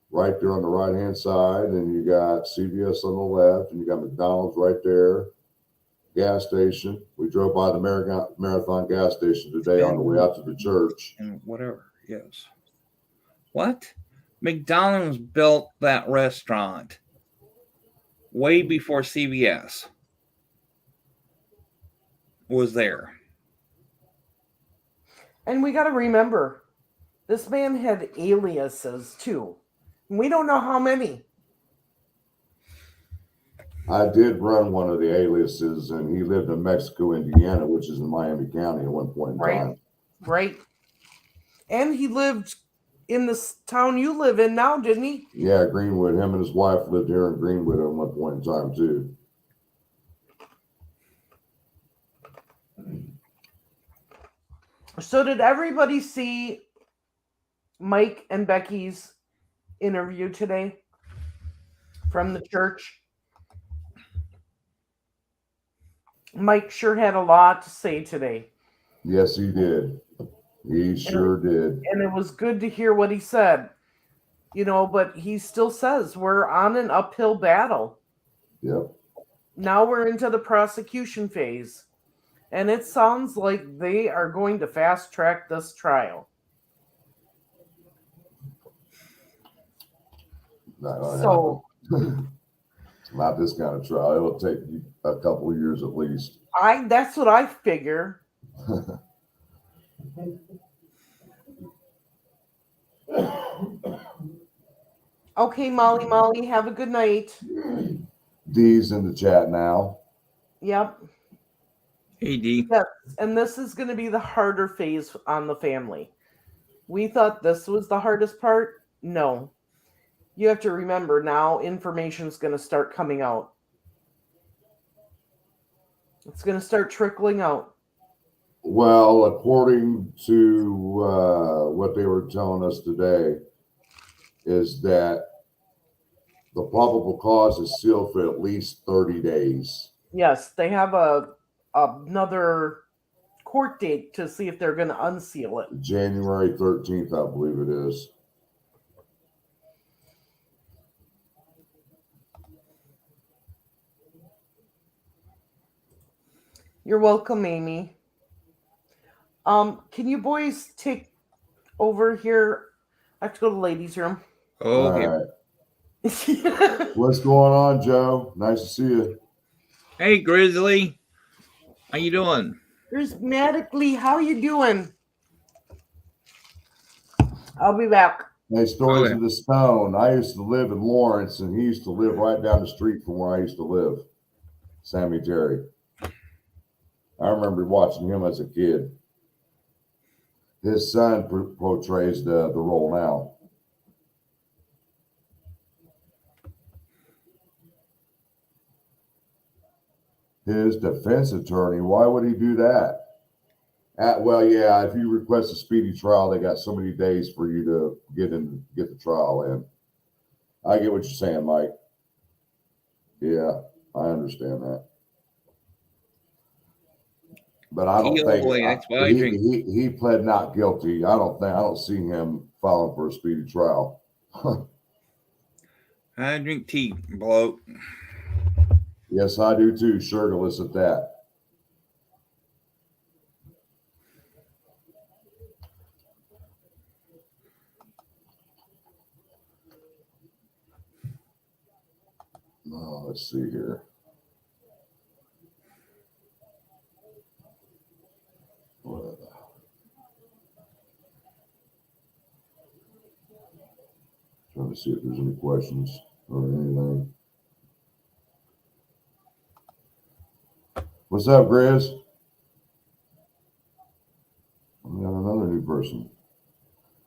right there on the right hand side, and you got CVS on the left, and you got McDonald's right there, gas station. We drove by the Marathon gas station today on the way out to the church. And whatever, yes. What? McDonald's built that restaurant way before CVS was there. And we got to remember, this man had aliases too. We don't know how many. I did run one of the aliases, and he lived in Mexico, Indiana, which is in Miami County at one point in time. Right. And he lived in this town you live in now, didn't he? Yeah, Greenwood. Him and his wife lived here in Greenwood at one point in time, too. So did everybody see Mike and Becky's interview today from the church? Mike sure had a lot to say today. Yes, he did. He sure did. And it was good to hear what he said. You know, but he still says we're on an uphill battle. Yep. Now we're into the prosecution phase. And it sounds like they are going to fast track this trial. So, not this kind of trial. It'll take a couple of years at least. That's what I figure. Okay, Molly, have a good night. Dee's in the chat now. Yep. Hey, D. Yes, and this is going to be the harder phase on the family. We thought this was the hardest part. No. You have to remember now information is going to start coming out. It's going to start trickling out. Well, according to what they were telling us today, is that the probable cause is sealed for at least 30 days. Yes, they have another court date to see if they're going to unseal it. January 13th, I believe it is. You're welcome, Amy. Can you boys take over here? I have to go to the ladies' room. Okay. All right. What's going on, Joe? Nice to see you. Hey, Grizzly. How you doing? Prismatically, how you doing? I'll be back. Hey, Stories of the Stone. I used to live in Lawrence, and he used to live right down the street from where I used to live. Sammy Terry. I remember watching him as a kid. His son portrays the role now. His defense attorney, why would he do that? Well, yeah, if you request a speedy trial, they got so many days for you to get the trial in. I get what you're saying, Mike. Yeah, I understand that. But I don't think he pled not guilty. I don't see him filing for a speedy trial. I drink tea, bloat. Yes, I do too. Sugarless at that. Oh, let's see here. Trying to see if there's any questions or anything. What's up, Grizz? We got another new person.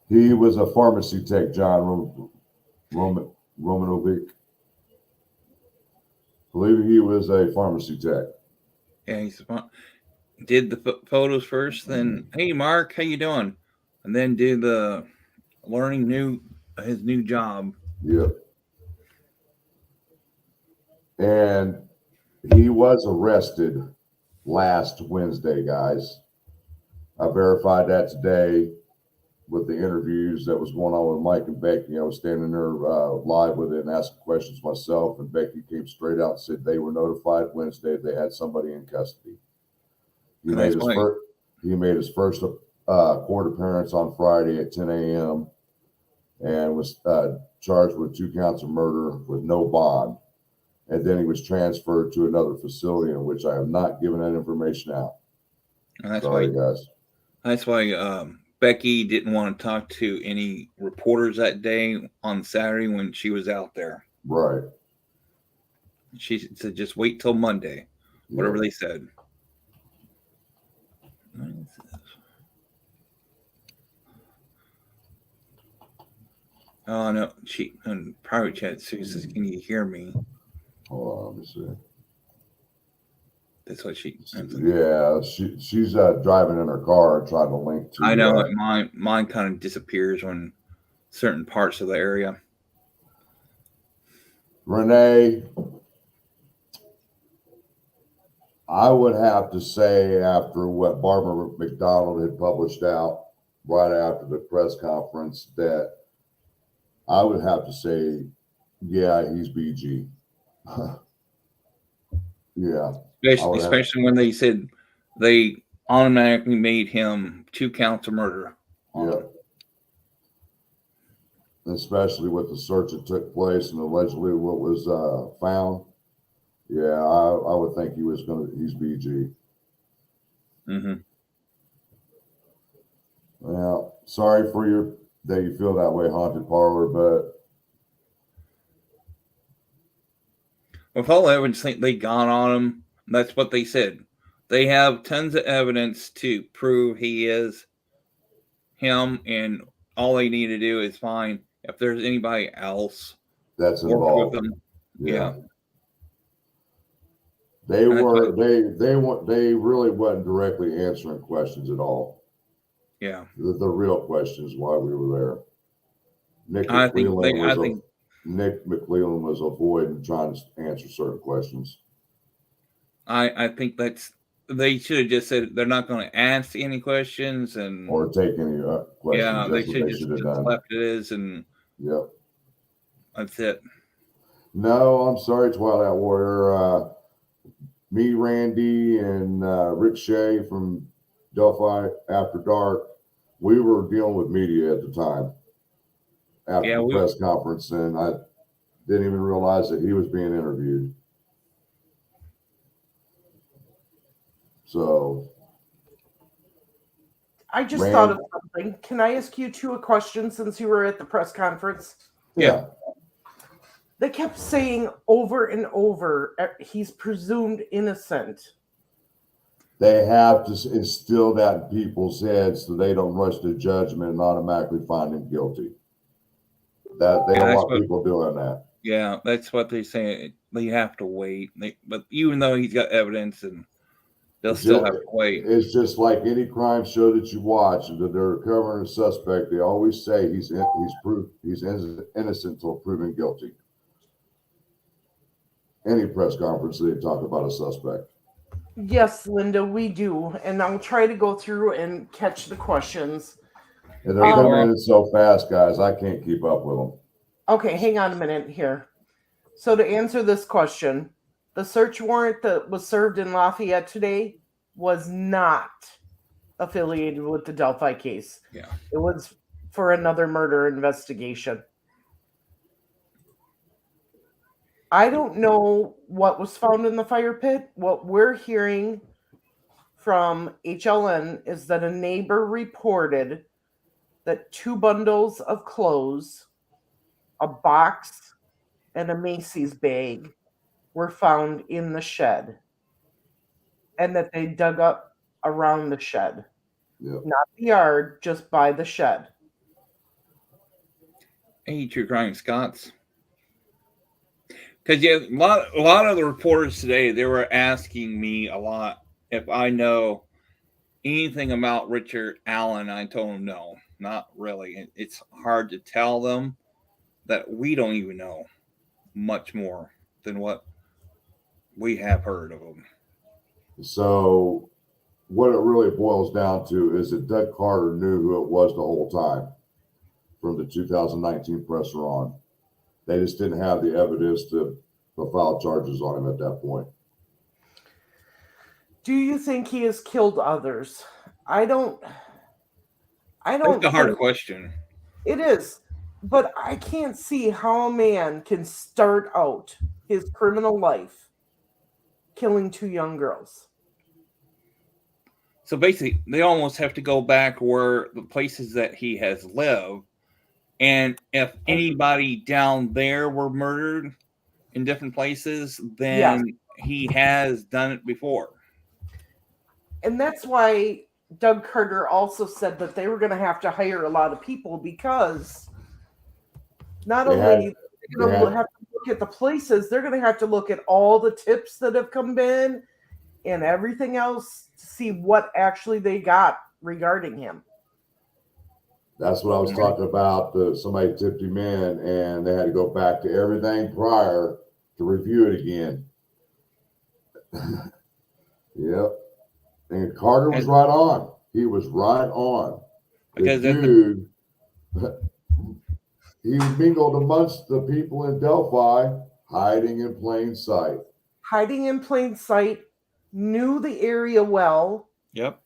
He was a pharmacy tech, John Romanovic. I believe he was a pharmacy tech. Yeah, did the photos first, then hey Mark, how you doing? And then do the learning his new job. Yep. And he was arrested last Wednesday, guys. I verified that today with the interviews that was going on with Mike and Becky. I was standing there live with it and asking questions myself, and Becky came straight out and said they were notified Wednesday they had somebody in custody. He made his first court appearance on Friday at 10 a.m. and was charged with 2 counts of murder with no bond. And then he was transferred to another facility in which I have not given that information out. And that's Sorry, why, guys. That's why Becky didn't want to talk to any reporters that day on Saturday when she was out there. Right. She said, just wait till Monday, whatever they said. Oh, no. She, in private chat, Sue says, can you hear me? Hold on, let me see. That's what she. Yeah, she's driving in her car and trying to link to. I know mine kind of disappears when certain parts of the area. Renee, I would have to say after what Barbara McDonald had published out right after the press conference that I would have to say, yeah, he's BG. Yeah. Especially when they said they automatically made him 2 counts of murder. Yeah. Especially with the search that took place and allegedly what was found. Yeah, I would think he's BG. Mm-hmm. Well, sorry for that you feel that way, Haunted Parlor, but with all evidence they got on him, that's what they said. They have tons of evidence to prove he is him, and all they need to do is find if there's anybody else that's involved. With them. Yeah. They really wasn't directly answering questions at all. Yeah. The real question is why we were there. Nick McClellan was avoiding trying to answer certain questions. I think they should have just said they're not going to ask any questions or take any questions. Yeah, they should have done. Left it is, and yep, that's it. No, I'm sorry, Twilight Warrior. Me, Randy, and Rick Shea from Delphi After Dark, we were dealing with media at the time after the press conference, and I didn't even realize that he was being interviewed. So I just thought of something. Can I ask you two a question since you were at the press conference? Yeah. They kept saying over and over, he's presumed innocent. They have to instill that in people's heads so they don't rush to judgment and automatically find him guilty. That they don't want people doing that. Yeah, that's what they say. They have to wait. But even though he's got evidence, and they'll still have to wait. It's just like any crime show that you watch, and that they're covering a suspect. They always say he's innocent until proven guilty. Any press conference, they talk about a suspect. Yes, Linda, we do. And I'll try to go through and catch the questions. And they're coming in so fast, guys. I can't keep up with them. Okay, hang on a minute here. So to answer this question, the search warrant that was served in Lafayette today was not affiliated with the Delphi case. Yeah. It was for another murder investigation. I don't know what was found in the fire pit. What we're hearing from HLN is that a neighbor reported that 2 bundles of clothes, a box, and a Macy's bag were found in the shed, and that they dug up around the shed. Yep. Not the yard, just by the shed. Hey, True Crime Scots. Because a lot of the reporters today, they were asking me a lot if I know anything about Richard Allen. I told him no, not really. It's hard to tell them that we don't even know much more than what we have heard of him. So what it really boils down to is that Doug Carter knew who it was the whole time from the 2019 presser on. They just didn't have the evidence to file charges on him at that point. Do you think he has killed others? I don't That's a hard think question. it is, but I can't see how a man can start out his criminal life killing 2 young girls. So basically, they almost have to go back where the places that he has lived, and if anybody down there were murdered in different places, then he has done it before. And that's why Doug Carter also said that they were going to have to hire a lot of people, because not only are they going to have to look at the places, they're going to have to look at all the tips that have come in and everything else to see what actually they got regarding him. That's what I was talking about. Somebody tipped him in, and they had to go back to everything prior to review it again. Yep. And Carter was right on. He was right on. Because the dude, he mingled amongst the people in Delphi, hiding in plain sight. Hiding in plain sight, knew the area well. Yep.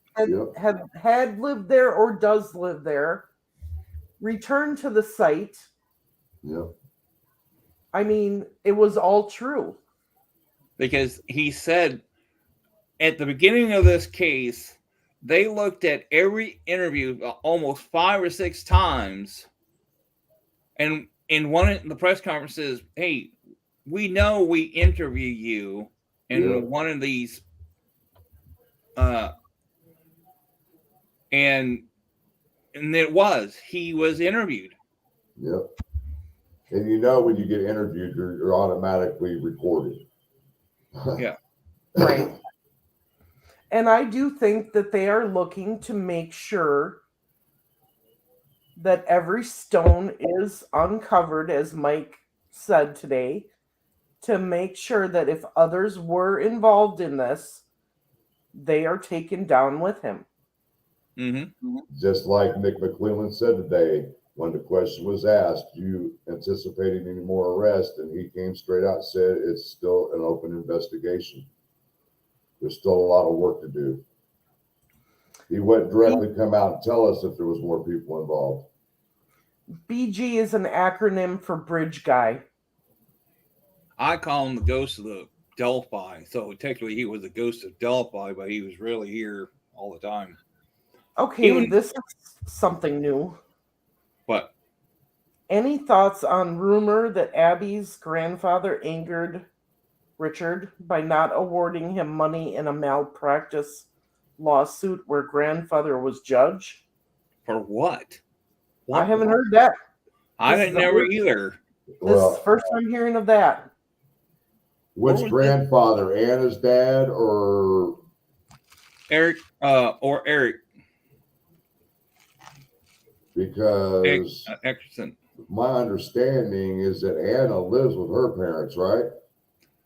Had lived there or does live there. Returned to the site. Yep. I mean, it was all true. Because he said at the beginning of this case, they looked at every interview almost 5 or 6 times. And in one of the press conferences, hey, we know we interview you in one of these. And he was interviewed. Yep. And you know, when you get interviewed, you're automatically recorded. Yeah. Right. And I do think that they are looking to make sure that every stone is uncovered, as Mike said today, to make sure that if others were involved in this, they are taken down with him. Mm-hmm. Just like Nick McClellan said today, when the question was asked, do you anticipating any more arrests? And he came straight out and said it's still an open investigation. There's still a lot of work to do. He wouldn't directly come out and tell us if there was more people involved. BG is an acronym for Bridge Guy. I call him the ghost of the Delphi. So technically he was a ghost of Delphi, but he was really here all the time. Okay, this is something new. What? Any thoughts on rumor that Abby's grandfather angered Richard by not awarding him money in a malpractice lawsuit where grandfather was judge? For what? I haven't heard that. I didn't never either. This is the first time hearing of that. Which grandfather? Anna's dad or Eric? Eric. Because my understanding is that Anna lives with her parents, right?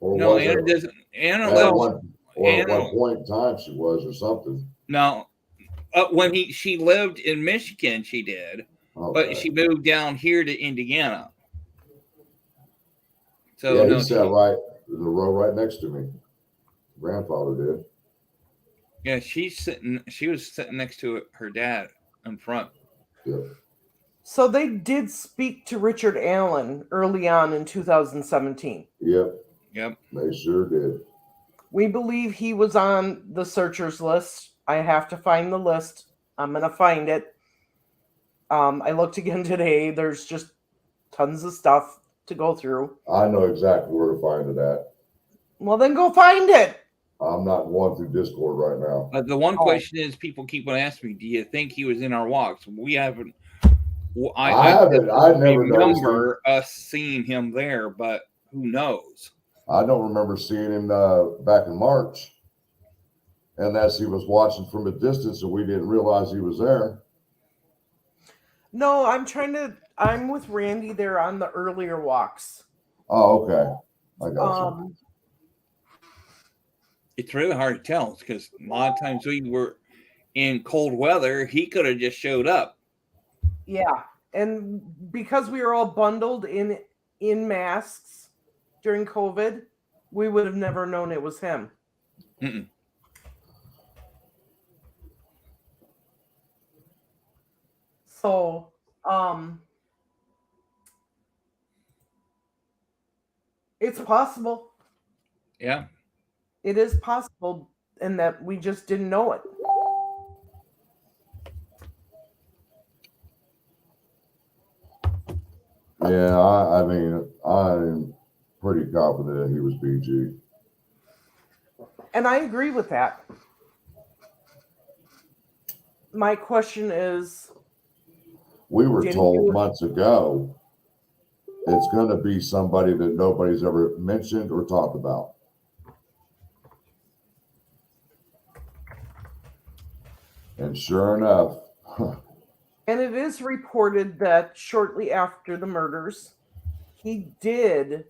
Or no, Anna doesn't. Anna lives. At one point in time, she was or something. No, when she lived in Michigan, she did, but she moved down here to Indiana. So yeah, he sat right in the row right next to me. Grandfather did. Yeah, she was sitting next to her dad in front. Yep. So they did speak to Richard Allen early on in 2017. Yep. Yep. They sure did. We believe he was on the searchers list. I have to find the list. I'm going to find it. I looked again today. There's just tons of stuff to go through. I know exactly where to find it at. Well, then go find it. I'm not going through Discord right now. But the one question is, people keep on asking me, do you think he was in our walks? We haven't. I haven't. I never remember us seeing him there, but who knows? I don't remember seeing him back in March. unless he was watching from a distance and we didn't realize he was there. No, I'm with Randy there on the earlier walks. Oh, okay. I got you. It's really hard to tell because a lot of times we were in cold weather. He could have just showed up. Yeah, and because we were all bundled in masks during COVID, we would have never known it was him. Mm-mm. So, it's possible. Yeah. It is possible, and that we just didn't know it. Yeah, I mean, I'm pretty confident that he was BG. And I agree with that. My question is, We were Didn't told you- months ago it's going to be somebody that nobody's ever mentioned or talked about. And sure enough, and it is reported that shortly after the murders, he did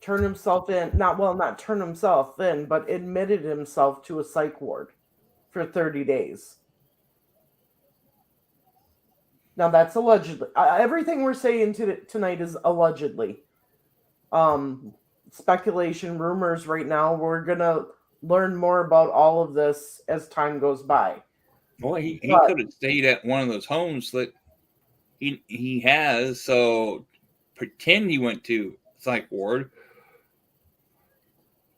turn himself in, not turn himself in, but admitted himself to a psych ward for 30 days. Now that's allegedly. Everything we're saying tonight is allegedly. Speculation, rumors right now. We're going to learn more about all of this as time goes by. Well, he could have stayed at one of those homes that he has. So pretend he went to psych ward.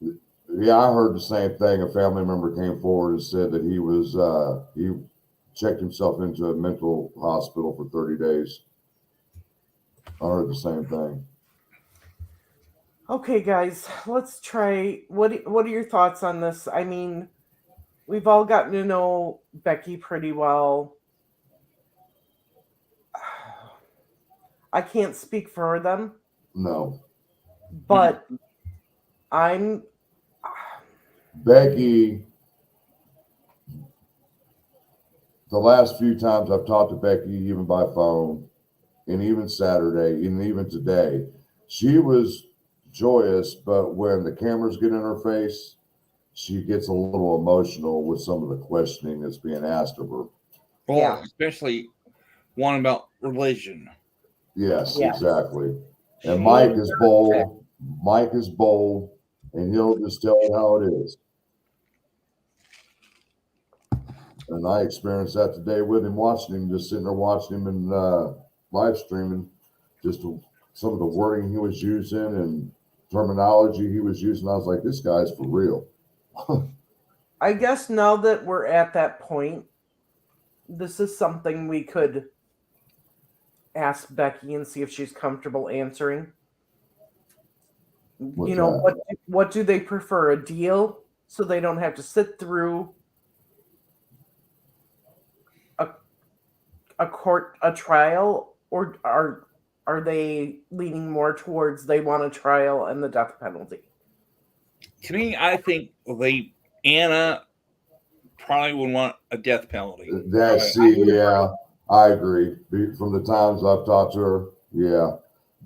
yeah, I heard the same thing. A family member came forward and said that he checked himself into a mental hospital for 30 days. I heard the same thing. Okay, guys, let's try. What are your thoughts on this? I mean, we've all gotten to know Becky pretty well. I can't speak for them, No. but Becky, the last few times I've talked to Becky, even by phone, and even Saturday, and even today, she was joyous, but when the cameras get in her face, she gets a little emotional with some of the questioning that's being asked of her. Well, Yeah. especially one about religion. Yes, Yes. exactly. And She Mike is is bold. Mike is bold, and he'll just tell it how it is. And I experienced that today with him, watching him, just sitting there watching him and live streaming, just some of the wording he was using and terminology he was using. I was like, this guy's for real. I guess now that we're at that point, this is something we could ask Becky and see if she's comfortable answering. What's what do they prefer? A deal so they don't have to sit through a trial, or are they leaning more towards they want a trial and the death penalty? To me, I think Anna probably would want a death penalty. Yeah, I agree. From the times I've talked to her, yeah.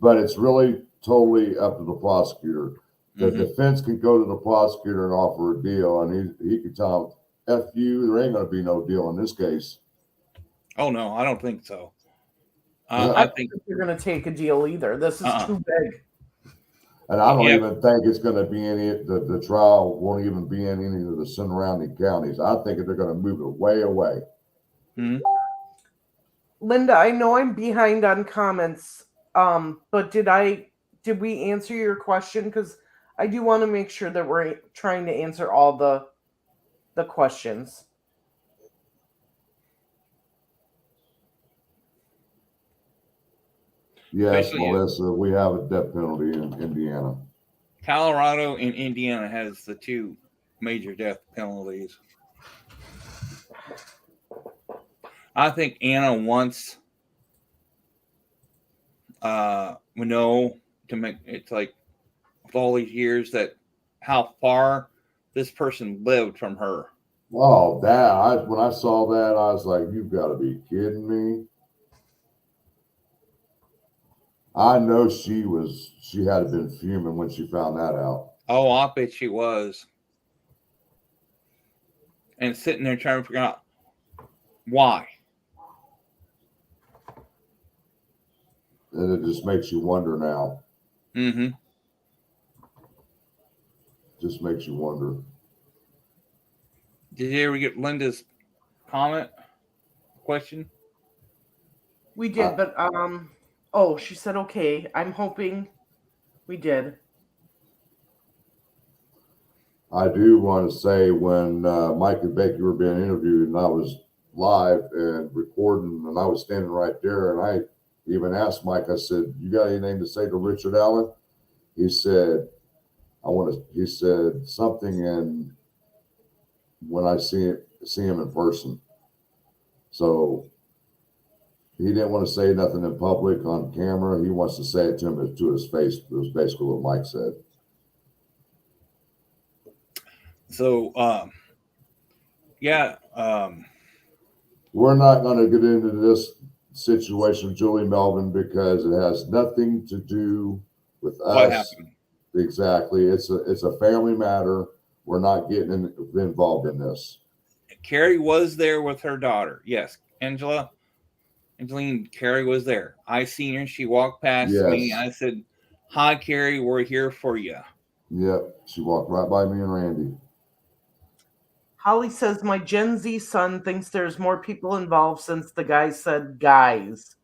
But it's really totally up to the prosecutor. The defense can go to the prosecutor and offer a deal, and he can tell them, F you, there ain't going to be no deal in this case. Oh, no, I don't think so. I think you're going to take a deal either. This is too big. And I don't even think it's going to be the trial won't even be in any of the surrounding counties. I think they're going to move it way away. Mm-hmm. Linda, I know I'm behind on comments, but did we answer your question? Because I do want to make sure that we're trying to answer all the questions. Yes, Melissa, we have a death penalty in Indiana. Colorado and Indiana has the two major death penalties. I think Anna wants Minot to make it's like with all these years that how far this person lived from her. Oh, when I saw that, I was like, you've got to be kidding me. I know she had been fuming when she found that out. Oh, I bet she was. And sitting there trying to figure out why. And it just makes you wonder now. Mm-hmm. Just makes you wonder. Did you ever get Linda's question? We did, but she said okay. I'm hoping we did. I do want to say when Mike and Becky were being interviewed and I was live and recording and I was standing right there and I even asked Mike, I said, you got anything to say to Richard Allen? He said, he said something in when I see him in person. So he didn't want to say nothing in public on camera. He wants to say it to him to his face. It was basically what Mike said. So, we're not going to get into this situation with Julie Melvin because it has nothing to do with what us. happened? Exactly. It's a family matter. We're not getting involved in this. Carrie was there with her daughter. Yes, Angeline Carrie was there. I seen her. She walked past me. I said, "Hi, Carrie. We're here for you." Yep. She walked right by me and Randy. Holly says my Gen Z son thinks there's more people involved since the guy said guys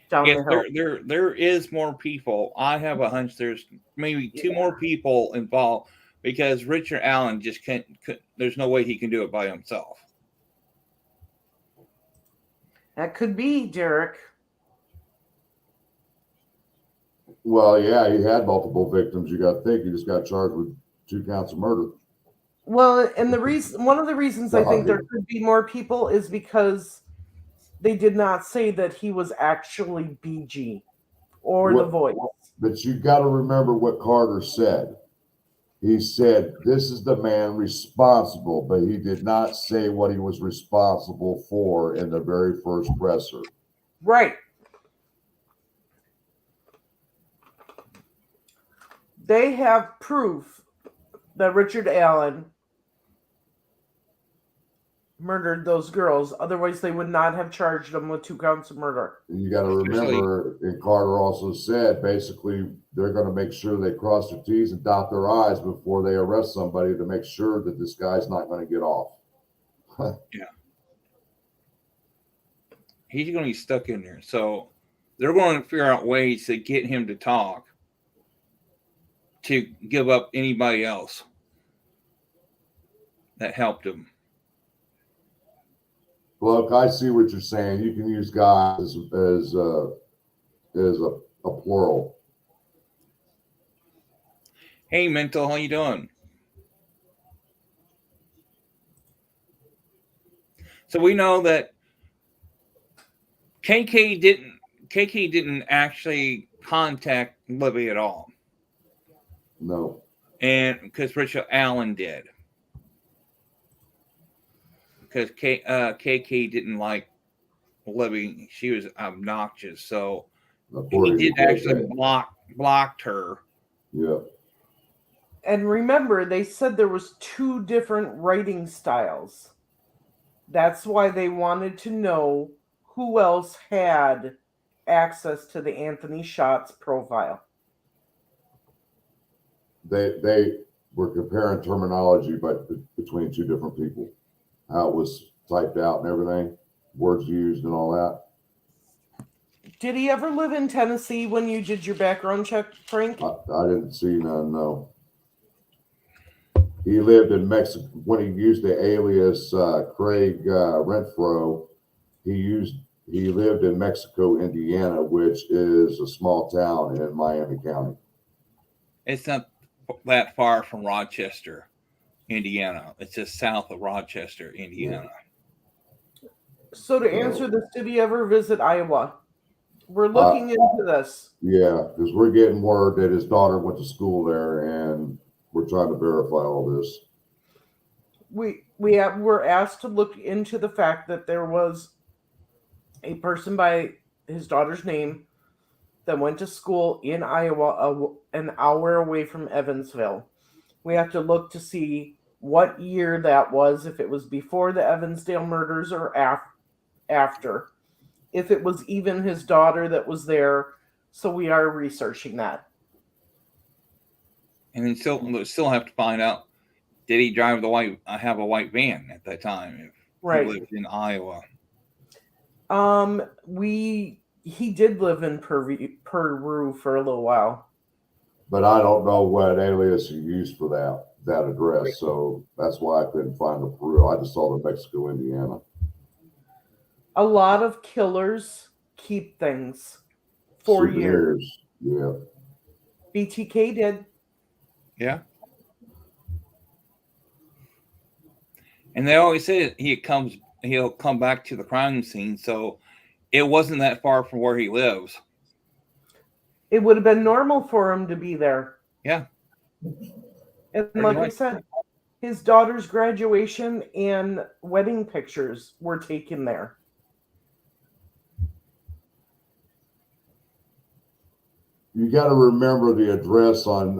down the hill. There is more people. I have a hunch there's maybe two more people involved because Richard Allen just can't. There's no way he can do it by himself. That could be, Derek. Well, yeah, he had multiple victims. You got to think he just got charged with 2 counts of murder. Well, and one of the reasons I think there could be more people is because they did not say that he was actually BG or the voice. But you got to remember what Carter said. He said, this is the man responsible, but he did not say what he was responsible for in the very first presser. Right. They have proof that Richard Allen murdered those girls. Otherwise, they would not have charged them with 2 counts of murder. And you got to remember, and Carter also said, basically, they're going to make sure they cross their T's and dot their I's before they arrest somebody to make sure that this guy's not going to get off. Yeah. He's going to be stuck in there. So they're going to figure out ways to get him to talk to give up anybody else that helped him. Look, I see what you're saying. You can use guys as a plural. Hey, Mental, how you doing? So we know that KK didn't actually contact Libby at all. No. And because Richard Allen did. Because KK didn't like Libby. She was obnoxious. So he did actually blocked her. Yeah. And remember, they said there was 2 different writing styles. That's why they wanted to know who else had access to the Anthony Schatz profile. They were comparing terminology, but between 2 different people, how it was typed out and everything, words used and all that. Did he ever live in Tennessee when you did your background check, Frank? I didn't see none, no. He lived in Mexico when he used the alias Craig Renfro. He lived in Mexico, Indiana, which is a small town in Miami County. It's not that far from Rochester, Indiana. It's just south of Rochester, Indiana. Yeah. So to answer this, did he ever visit Iowa? We're looking into this. Yeah, because we're getting word that his daughter went to school there, and we're trying to verify all this. were asked to look into the fact that there was a person by his daughter's name that went to school in Iowa, an hour away from Evansville. We have to look to see what year that was, if it was before the Evansdale murders or after, if it was even his daughter that was there. So we are researching that. And then still have to find out, did he drive have a white van at that time if Right. he lived in Iowa? He did live in Peru for a little while. But I don't know what alias he used for that address, so that's why I couldn't find the Peru. I just saw the Mexico, Indiana. A lot of killers keep things for years. Yeah. BTK did. Yeah. And they always say he'll come back to the crime scene, so it wasn't that far from where he lives. It would have been normal for him to be there. Yeah. And like I said, his daughter's graduation and wedding pictures were taken there. You got to remember the address on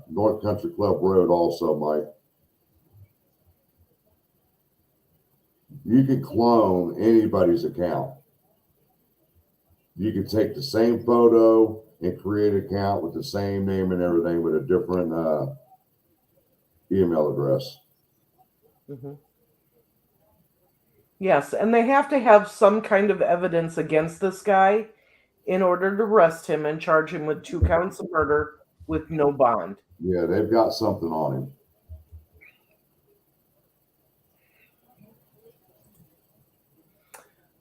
North Country Club Road also, Mike. You can clone anybody's account. You can take the same photo and create an account with the same name and everything with a different email address. Mm-hmm. Yes, and they have to have some kind of evidence against this guy in order to arrest him and charge him with 2 counts of murder with no bond. Yeah, they've got something on him.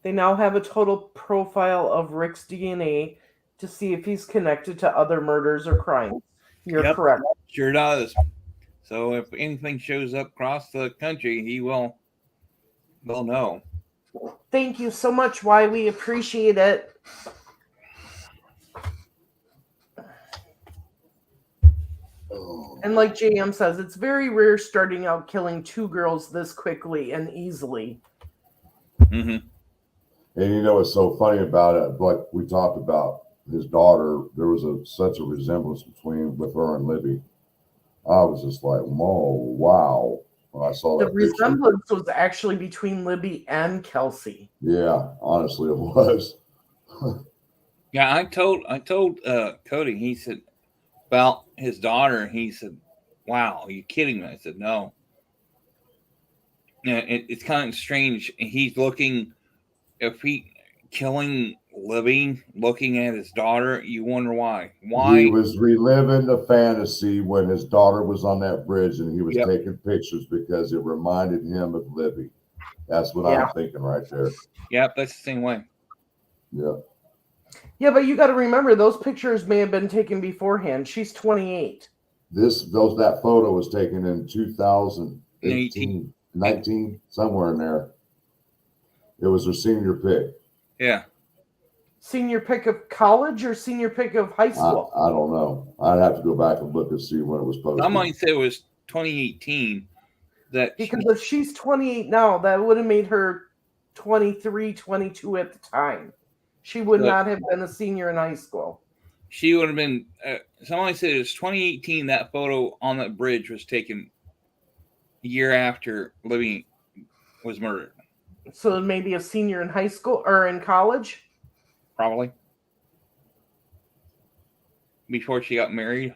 They now have a total profile of Rick's DNA to see if he's connected to other murders or crimes. You're correct. Sure does. So if anything shows up across the country, they'll know. Thank you so much, Wiley. Appreciate it. And like JM says, it's very rare starting out killing 2 girls this quickly and easily. Mm-hmm. And you know what's so funny about it? Like we talked about his daughter, there was such a resemblance with her and Libby. I was just like, whoa, wow. When I saw that the resemblance was actually between Libby and Kelsey. Yeah, honestly, it was. Yeah, I told Cody. He said about his daughter. He said, "Wow, are you kidding me?" I said, "No." Yeah, it's kind of strange. He's looking. If he killing Libby, looking at his daughter, you wonder why. Why he was reliving the fantasy when his daughter was on that bridge and he was taking pictures because it reminded him of Libby. That's what I'm thinking right there. Yep, that's the same way. Yeah. Yeah, but you got to remember those pictures may have been taken beforehand. She's 28. That photo was taken in 2018, 19, somewhere in there. It was her senior pick. Yeah. Senior pick of college or senior pick of high school? I don't know. I'd have to go back and look and see when it was posted. I might say it was 2018. Because if she's 28 now, that would have made her 23, 22 at the time. She would not have been a senior in high school. She would have been. Somebody said it was 2018. That photo on that bridge was taken a year after Libby was murdered. So maybe a senior in high school or in college? Probably. Before she got married.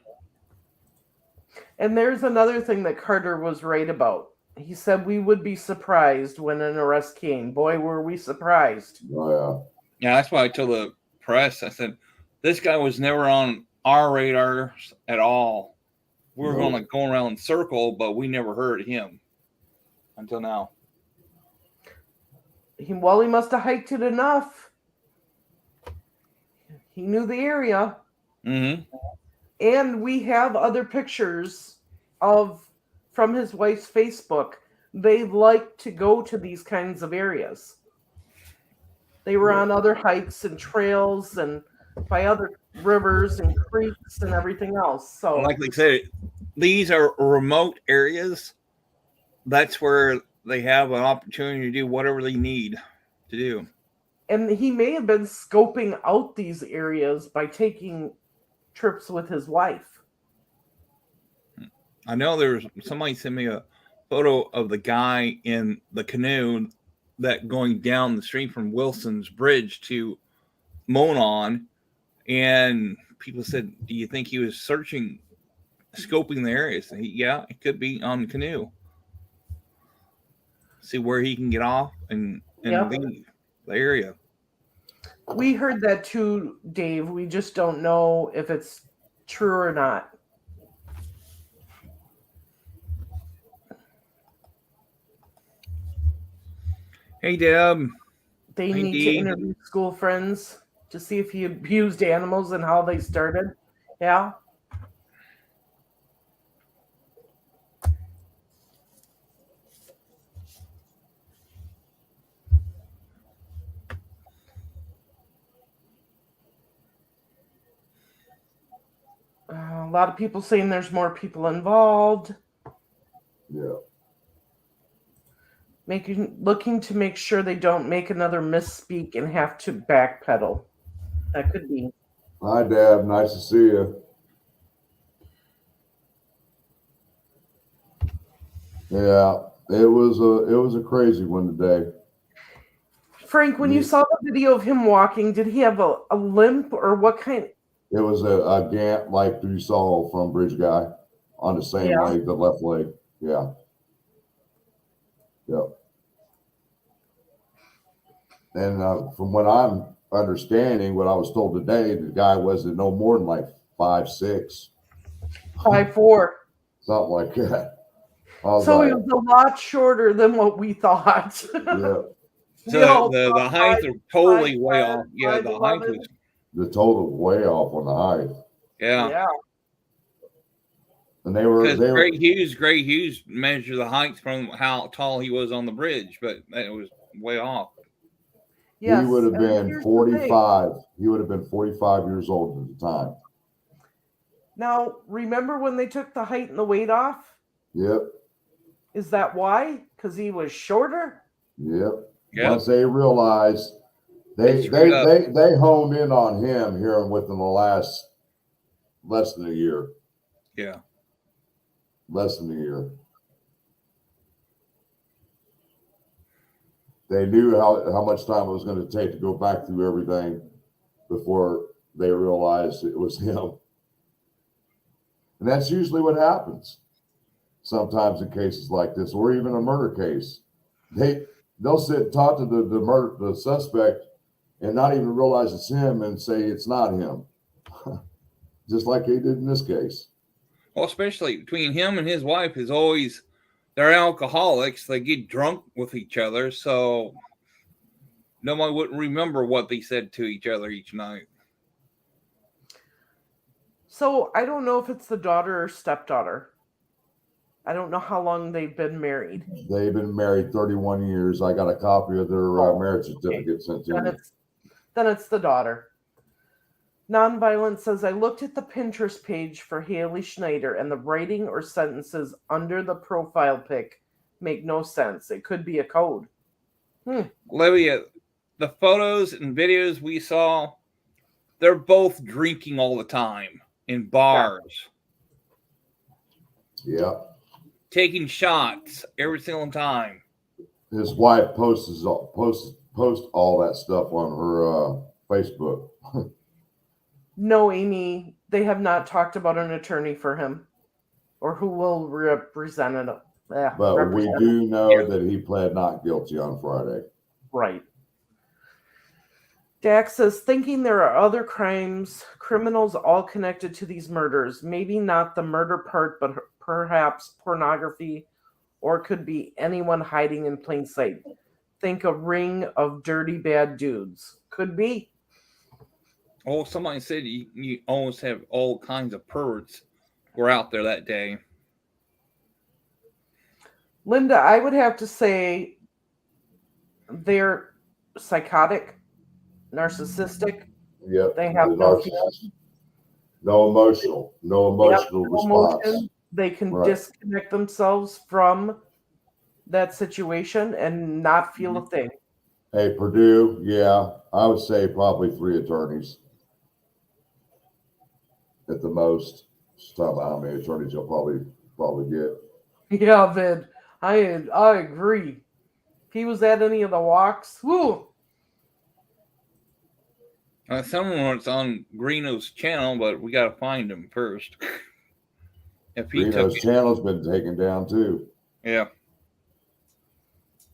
And there's another thing that Carter was right about. He said we would be surprised when an arrest came. Boy, were we surprised. Oh, yeah. Yeah, that's why I told the press, I said, this guy was never on our radar at all. We were going to go around in circle, but we never heard him until now. He must have hiked it enough. He knew the area. Mm-hmm. And we have other pictures from his wife's Facebook. They like to go to these kinds of areas. They were on other hikes and trails and by other rivers and creeks and everything else. So, like they said, these are remote areas that's where they have an opportunity to do whatever they need to do. And he may have been scoping out these areas by taking trips with his wife. I know there's somebody sent me a photo of the guy in the canoe that going down the stream from Wilson's Bridge to Monon, and people said, "Do you think he was searching, scoping the areas?" Yeah, it could be on the canoe. See where he can get off and leave the area. We heard that too, Dave. We just don't know if it's true or not. Hey, Deb. They Hey, need Dee. to interview school friends to see if he abused animals and how they started. Yeah. A lot of people saying there's more people involved. Yeah. Looking to make sure they don't make another misspeak and have to backpedal. That could be. Hi, Deb. Nice to see you. Yeah, it was a crazy one today. Frank, when you saw the video of him walking, did he have a limp or what kind? It was a gant like you saw from Bridge Guy on the same leg, the left leg. Yeah. Yep. And from what I'm understanding, what I was told today, the guy wasn't no more than like 5'6", 5'4". something like that. So he was a lot shorter than what we thought. Yeah. So the height are totally way off. Yeah, the height was the total way off on the height. Yeah. And they were Gray Hughes measured the height from how tall he was on the bridge, but it was way off. Yes, he would have been 45. He would have been 45 years old at the time. Now, remember when they took the height and the weight off? Yep. Is that why? Because he was shorter? Yep. Once they realized they honed in on him here within the last less than a year. Yeah. Less than a year. They knew how much time it was going to take to go back through everything before they realized it was him. And that's usually what happens sometimes in cases like this, or even a murder case. They'll sit and talk to the suspect and not even realize it's him and say it's not him. Just like they did in this case. Well, especially between him and his wife is always, they're alcoholics. They get drunk with each other. So nobody wouldn't remember what they said to each other each night. So I don't know if it's the daughter or stepdaughter. I don't know how long they've been married. They've been married 31 years. I got a copy of their marriage certificate sent to me. Then it's the daughter. Nonviolent says, I looked at the Pinterest page for Haley Schneider and the writing or sentences under the profile pic make no sense. It could be a code. Olivia, the photos and videos we saw, they're both drinking all the time in bars. Yeah. Taking shots every single time. His wife posts all that stuff on her Facebook. No, Amy, they have not talked about an attorney for him or who will represent it. But we do know that he pled not guilty on Friday. Right. Dax says, thinking there are other criminals all connected to these murders. Maybe not the murder part, but perhaps pornography, or could be anyone hiding in plain sight. Think a ring of dirty, bad dudes. Could be. Oh, somebody said you almost have all kinds of perverts were out there that day. Linda, I would have to say they're psychotic, narcissistic. Yep. They have no emotional response. Emotion. They can disconnect themselves from that situation and not feel a thing. Hey, Purdue, yeah, I would say probably 3 attorneys at the most. Just talking about how many attorneys you'll probably get. Yeah, Vid, I agree. If he was at any of the walks, whoo. Someone's on Greeno's channel, but we got to find him first. If he Reno's took it, channel's been taken down too. yeah.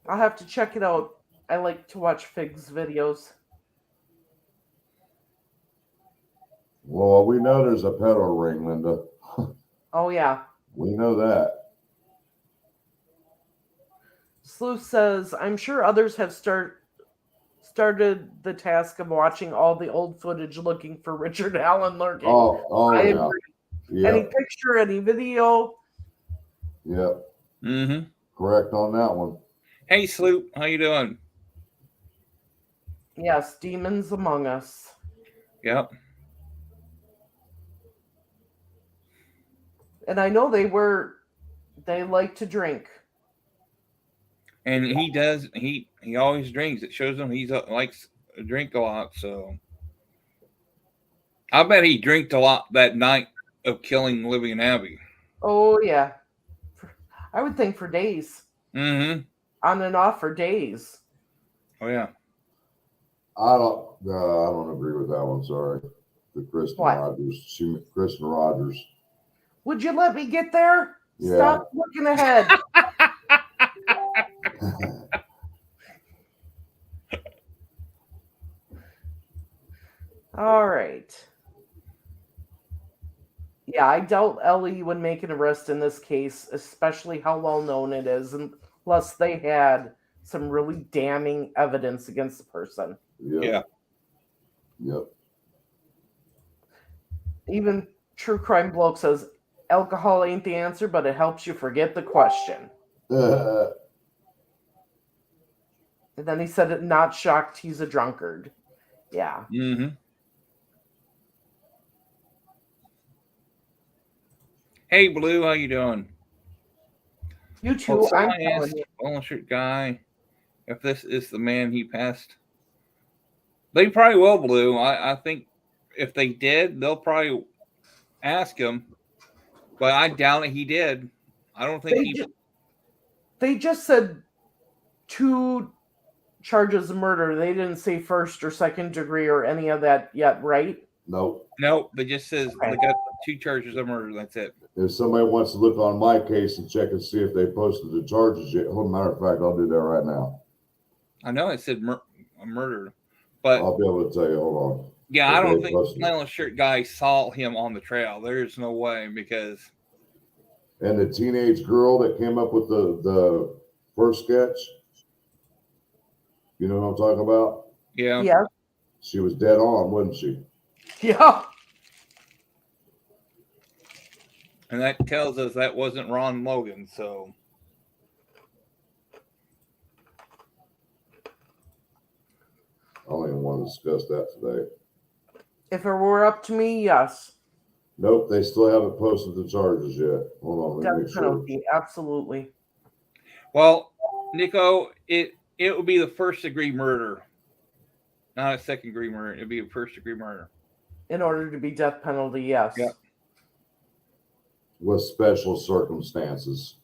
I'll have to check it out. I like to watch Fig's videos. Well, we know there's a peddler ring, Linda. Oh, yeah. We know that. Sleuth says, I'm sure others have started the task of watching all the old footage looking for Richard Allen lurking. Oh I yeah. agree. Yep. Any picture, any video. Yep. Mm-hmm. Correct on that one. Hey, Sloop, how you doing? Yes, demons among us. Yep. And I know they like to drink. And he does. He always drinks. It shows him he's likes to drink a lot. So I bet he drank a lot that night of killing Libby and Abby. Oh, yeah. I would think for days. Mm-hmm. On and off for days. Oh yeah. I don't agree with that one. Sorry, the Kristen What? Rogers. Kristen Rogers. Would you let me get there? Yeah. Stop looking ahead. All right. Yeah, I doubt Ellie would make an arrest in this case, especially how well known it is, unless they had some really damning evidence against the person. Yep. Yeah. Yep. Even True Crime Bloke says alcohol ain't the answer, but it helps you forget the question. And then he said it, not shocked he's a drunkard. Yeah. Mm-hmm. Hey, Blue, how you doing? You too. Well, I'm I telling asked you. bullshit guy if this is the man he passed. They probably will, Blue. I think if they did, they'll probably ask him. But I doubt it he did. I don't think They just said 2 charges of murder. They didn't say first or second degree or any of that yet, right? Nope. No, it just says Okay. they got 2 charges of murder. That's it. If somebody wants to look on my case and check and see if they posted the charges yet, matter of fact, I'll do that right now. I know it said murder, but I'll be able to tell you. Hold on. yeah, If I don't they think posted it. flannel shirt guy saw him on the trail. There's no way because. And the teenage girl that came up with the first sketch, you know what I'm talking about? Yeah. Yeah. She was dead on, wasn't she? Yeah. And that tells us that wasn't Ron Logan. So. I don't even want to discuss that today. If it were up to me, yes. Nope, they still haven't posted the charges yet. Hold on, let me Death make sure. penalty, absolutely. Well, Nico, it would be the first degree murder, not a second degree murder. It'd be a first degree murder. In order to be death penalty, yes. Yeah. With special circumstances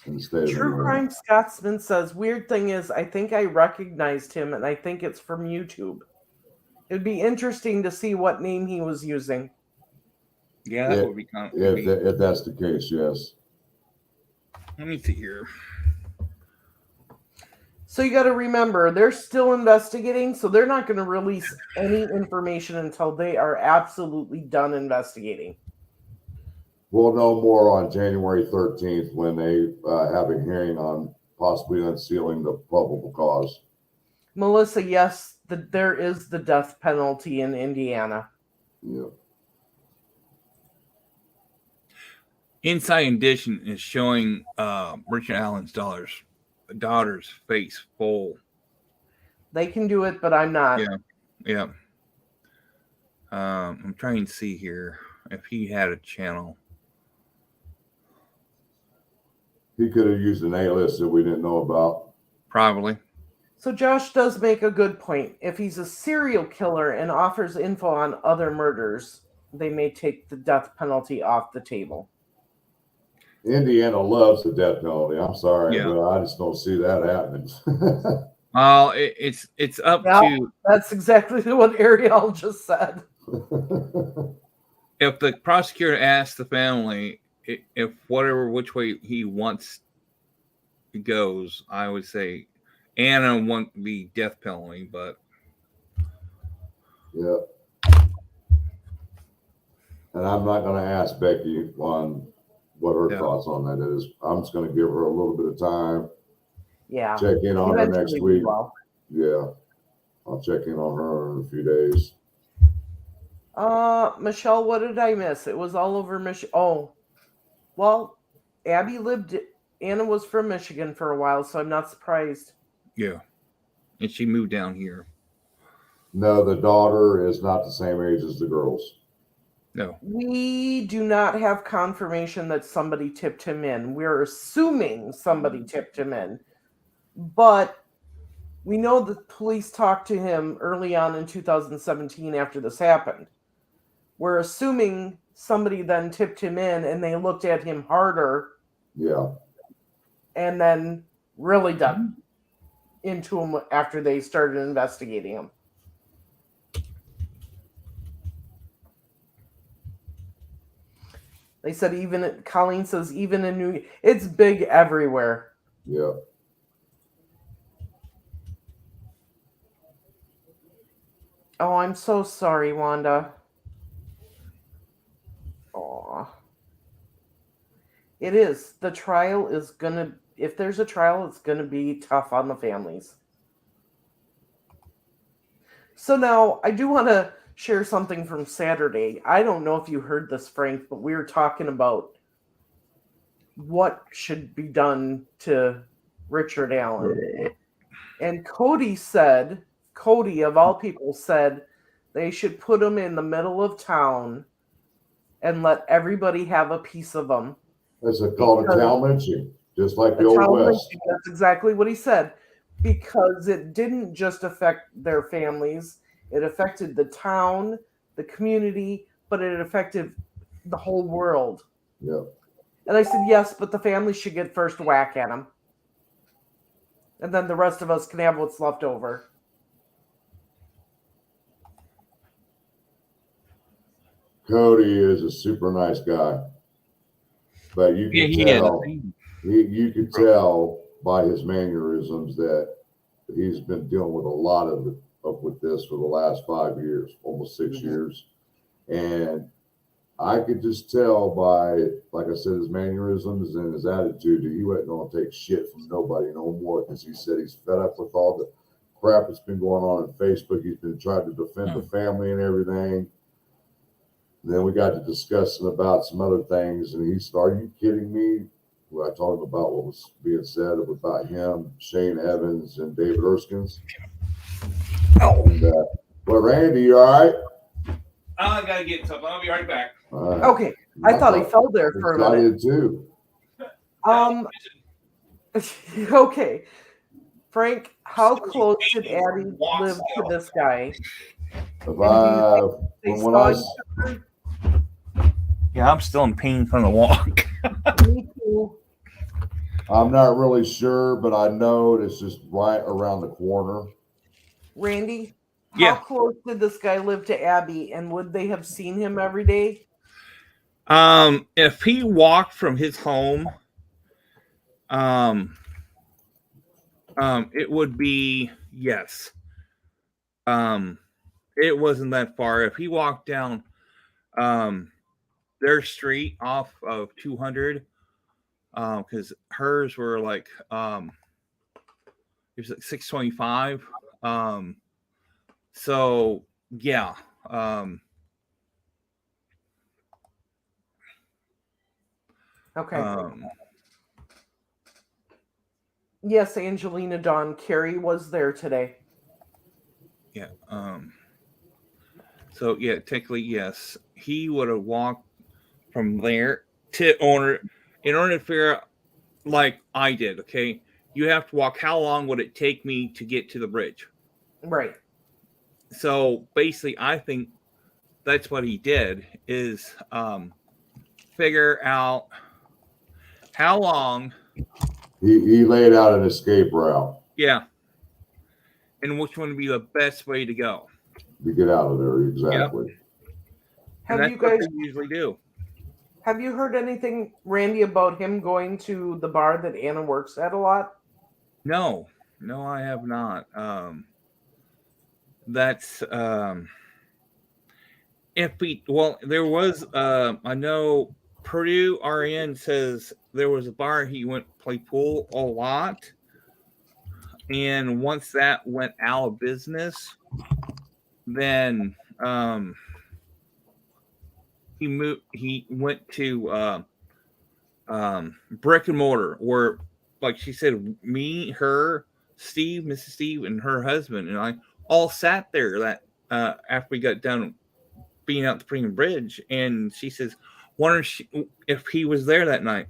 in the state of True Illinois. Crime Scotsman says, weird thing is, I think I recognized him, and I think it's from YouTube. It'd be interesting to see what name he was using. Yeah, that would be kind of. If that's the case, yes. Let me see here. So you got to remember, they're still investigating, so they're not going to release any information until they are absolutely done investigating. We'll know more on January 13th when they have a hearing on possibly unsealing the probable cause. Melissa, yes, there is the death penalty in Indiana. Yeah. Inside Edition is showing Richard Allen's daughter's face full. They can do it, but I'm not. Yeah. I'm trying to see here if he had a channel. He could have used an A-list that we didn't know about. Probably. So Josh does make a good point. If he's a serial killer and offers info on other murders, they may take the death penalty off the table. Indiana loves the death penalty. I'm sorry, Yeah. but I just don't see that happening. Well, it's up to That's exactly what Ariel just said. if the prosecutor asks the family if which way he wants it goes, I would say Anna want the death penalty, but Yeah. And I'm not going to ask Becky on what her thoughts on that is. I'm just going to give her a little bit of time. Yeah. Check in on her next Eventually we week. will. Yeah. I'll check in on her in a few days. Michelle, what did I miss? It was all over Michigan. Oh, well, Anna was from Michigan for a while, so I'm not surprised. yeah. And she moved down here. No, the daughter is not the same age as the girls. No. We do not have confirmation that somebody tipped him in. We're assuming somebody tipped him in. But we know the police talked to him early on in 2017 after this happened. We're assuming somebody then tipped him in and they looked at him harder. Yeah. And then really dug into him after they started investigating him. They said Colleen says even in it's big everywhere. Yeah. Oh, I'm so sorry, Wanda. Aw. It is. The trial is gonna, if there's a trial, it's gonna be tough on the families. So now, I do want to share something from Saturday. I don't know if you heard this, Frank, but we were talking about what should be done to Richard Allen. And Cody of all people said they should put him in the middle of town and let everybody have a piece of him. That's called a town lynching, just like the Old West. Lynching, that's exactly what he said. Because it didn't just affect their families, it affected the town, the community, but it affected the whole world. Yeah. And I said, yes, but the family should get first whack at him. And then the rest of us can have what's left over. Cody is a super nice guy. But you can tell by his mannerisms that he's been dealing with a lot with this for the last 5 years, almost 6 years. And I could just tell by, like I said, his mannerisms and his attitude that he wasn't going to take shit from nobody no more, because he said he's fed up with all the crap that's been going on Facebook. He's been trying to defend the family and everything. And then we got to discussing about some other things, and he started, "Are you kidding me?" When I told him about what was being said about him, Shane Evans, and David Erskines. And, well, Randy, you all right? I gotta get something. I'll be right back. Right. Okay, I thought he fell there for a minute. I did too. Okay, Frank, how close did Abby live to this guy? Yeah, I'm still in pain from the walk. Me too. I'm not really sure, but I know it's just right around the corner. Randy, how close did this guy live to Abby, and would they have seen him every day? If he walked from his home, it would be yes. It wasn't that far. If he walked down their street off of 200, because hers were like it was like 625. So yeah. Okay. Yes, Angelina Dawn, Carrie was there today. Yeah. So yeah, technically yes, he would have walked from there to in order to figure out like I did. Okay, you have to walk. How long would it take me to get to the bridge? Right. So basically, I think that's what he did is figure out how long. He laid out an escape route Yeah, and which one would be the best way to go. to get out of there. Yep, Exactly. and Have that's you what guys they usually do. have you heard anything, Randy, about him going to the bar that Anna works at a lot? No, no, I have not. That's if we well, there was I know Purdue RN says there was a bar he went to play pool a lot, and once that went out of business, then he went to brick and mortar where, like she said, me, her, Steve, Mrs. Steve, and her husband and I all sat there that after we got done being out the Premium Bridge, and she says, wonder if he was there that night.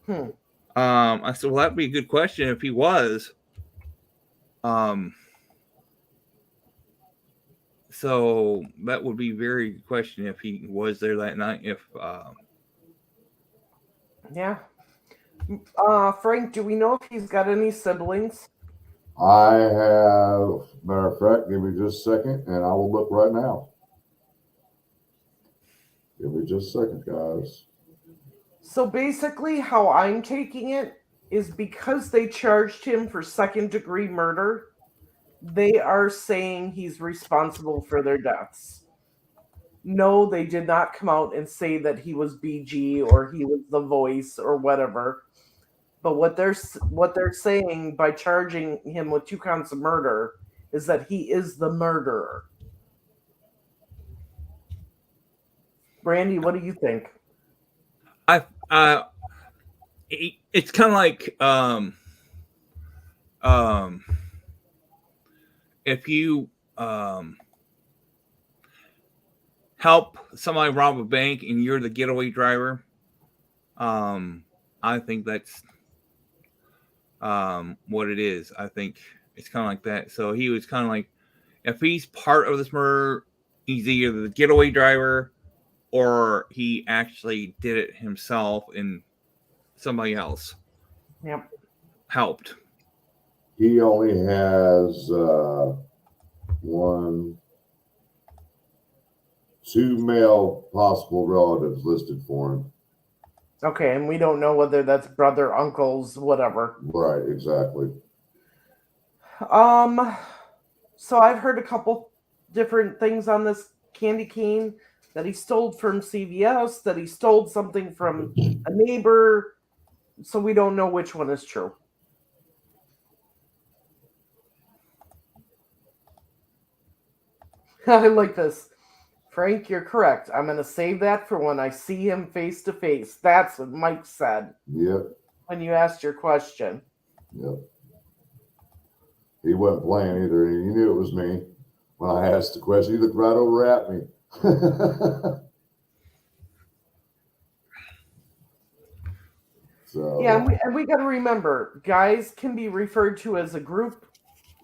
Hmm. I said, well, that'd be a good question if he was. So that would be a very good question if he was there that night. If Yeah. Frank, do we know if he's got any siblings? I have, matter of fact, give me just a second and I will look right now. Give me just a second, guys. So basically, how I'm taking it is because they charged him for second-degree murder, they are saying he's responsible for their deaths. No, they did not come out and say that he was BG or he was the voice or whatever. But what they're saying by charging him with 2 counts of murder is that he is the murderer. Brandy, what do you think? it's kind of like if you help somebody rob a bank and you're the getaway driver, I think that's what it is. I think it's kind of like that. So he was kind of like, if he's part of this murder, he's either the getaway driver or he actually did it himself and somebody else helped. He only has 2 male possible relatives listed for him. Okay, and we don't know whether that's brother, uncles, whatever. Right, exactly. So I've heard a couple different things on this candy cane, that he stole from CVS, that he stole something from a neighbor. So we don't know which one is true. I like this. Frank, you're correct. I'm going to save that for when I see him face to face. That's what Mike said. Yep. When you asked your question. Yep. He wasn't playing either. He knew it was me when I asked the question. He looked right over at me. So yeah, and we got to remember, guys can be referred to as a group.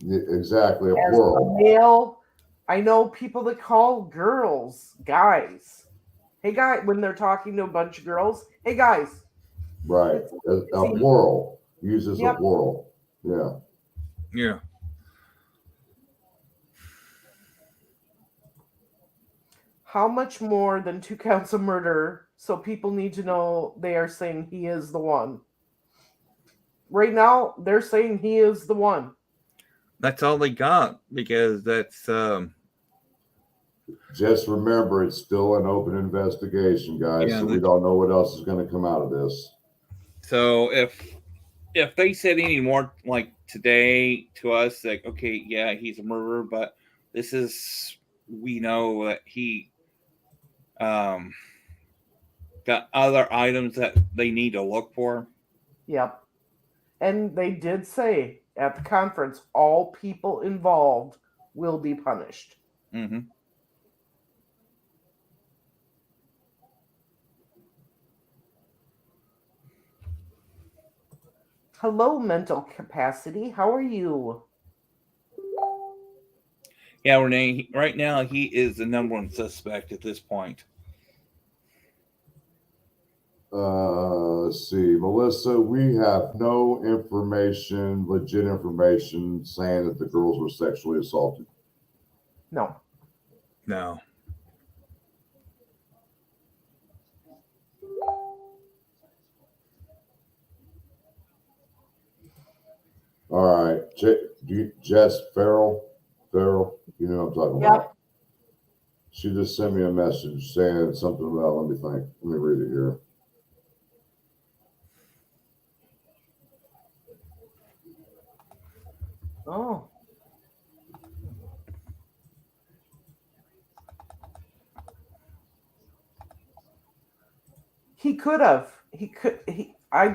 Yeah, exactly, a as plural. A male. I know people that call girls guys. Hey, guy, when they're talking to a bunch of girls, hey, guys. Right, a plural. Uses a plural. Yeah. Yeah. How much more than 2 counts of murder? So people need to know they are saying he is the one. Right now, they're saying he is the one. That's all they got, because that's just remember, it's still an open investigation, guys. Yeah, so we don't know what else is going to come out of this. So if they said any more like today to us, like, okay, yeah, he's a murderer, but this is, we know that he got other items that they need to look for. Yep. And they did say at the conference, all people involved will be punished. Mm-hmm. Hello, mental capacity. How are you? Yeah, Renee. Right now, he is the number one suspect at this point. Let's see, Melissa, we have no information, legit information, saying that the girls were sexually assaulted. No. No. All right, Jess Farrell, you know what I'm talking Yep. about. She just sent me a message saying something about, let me read it here. Oh. He could have. I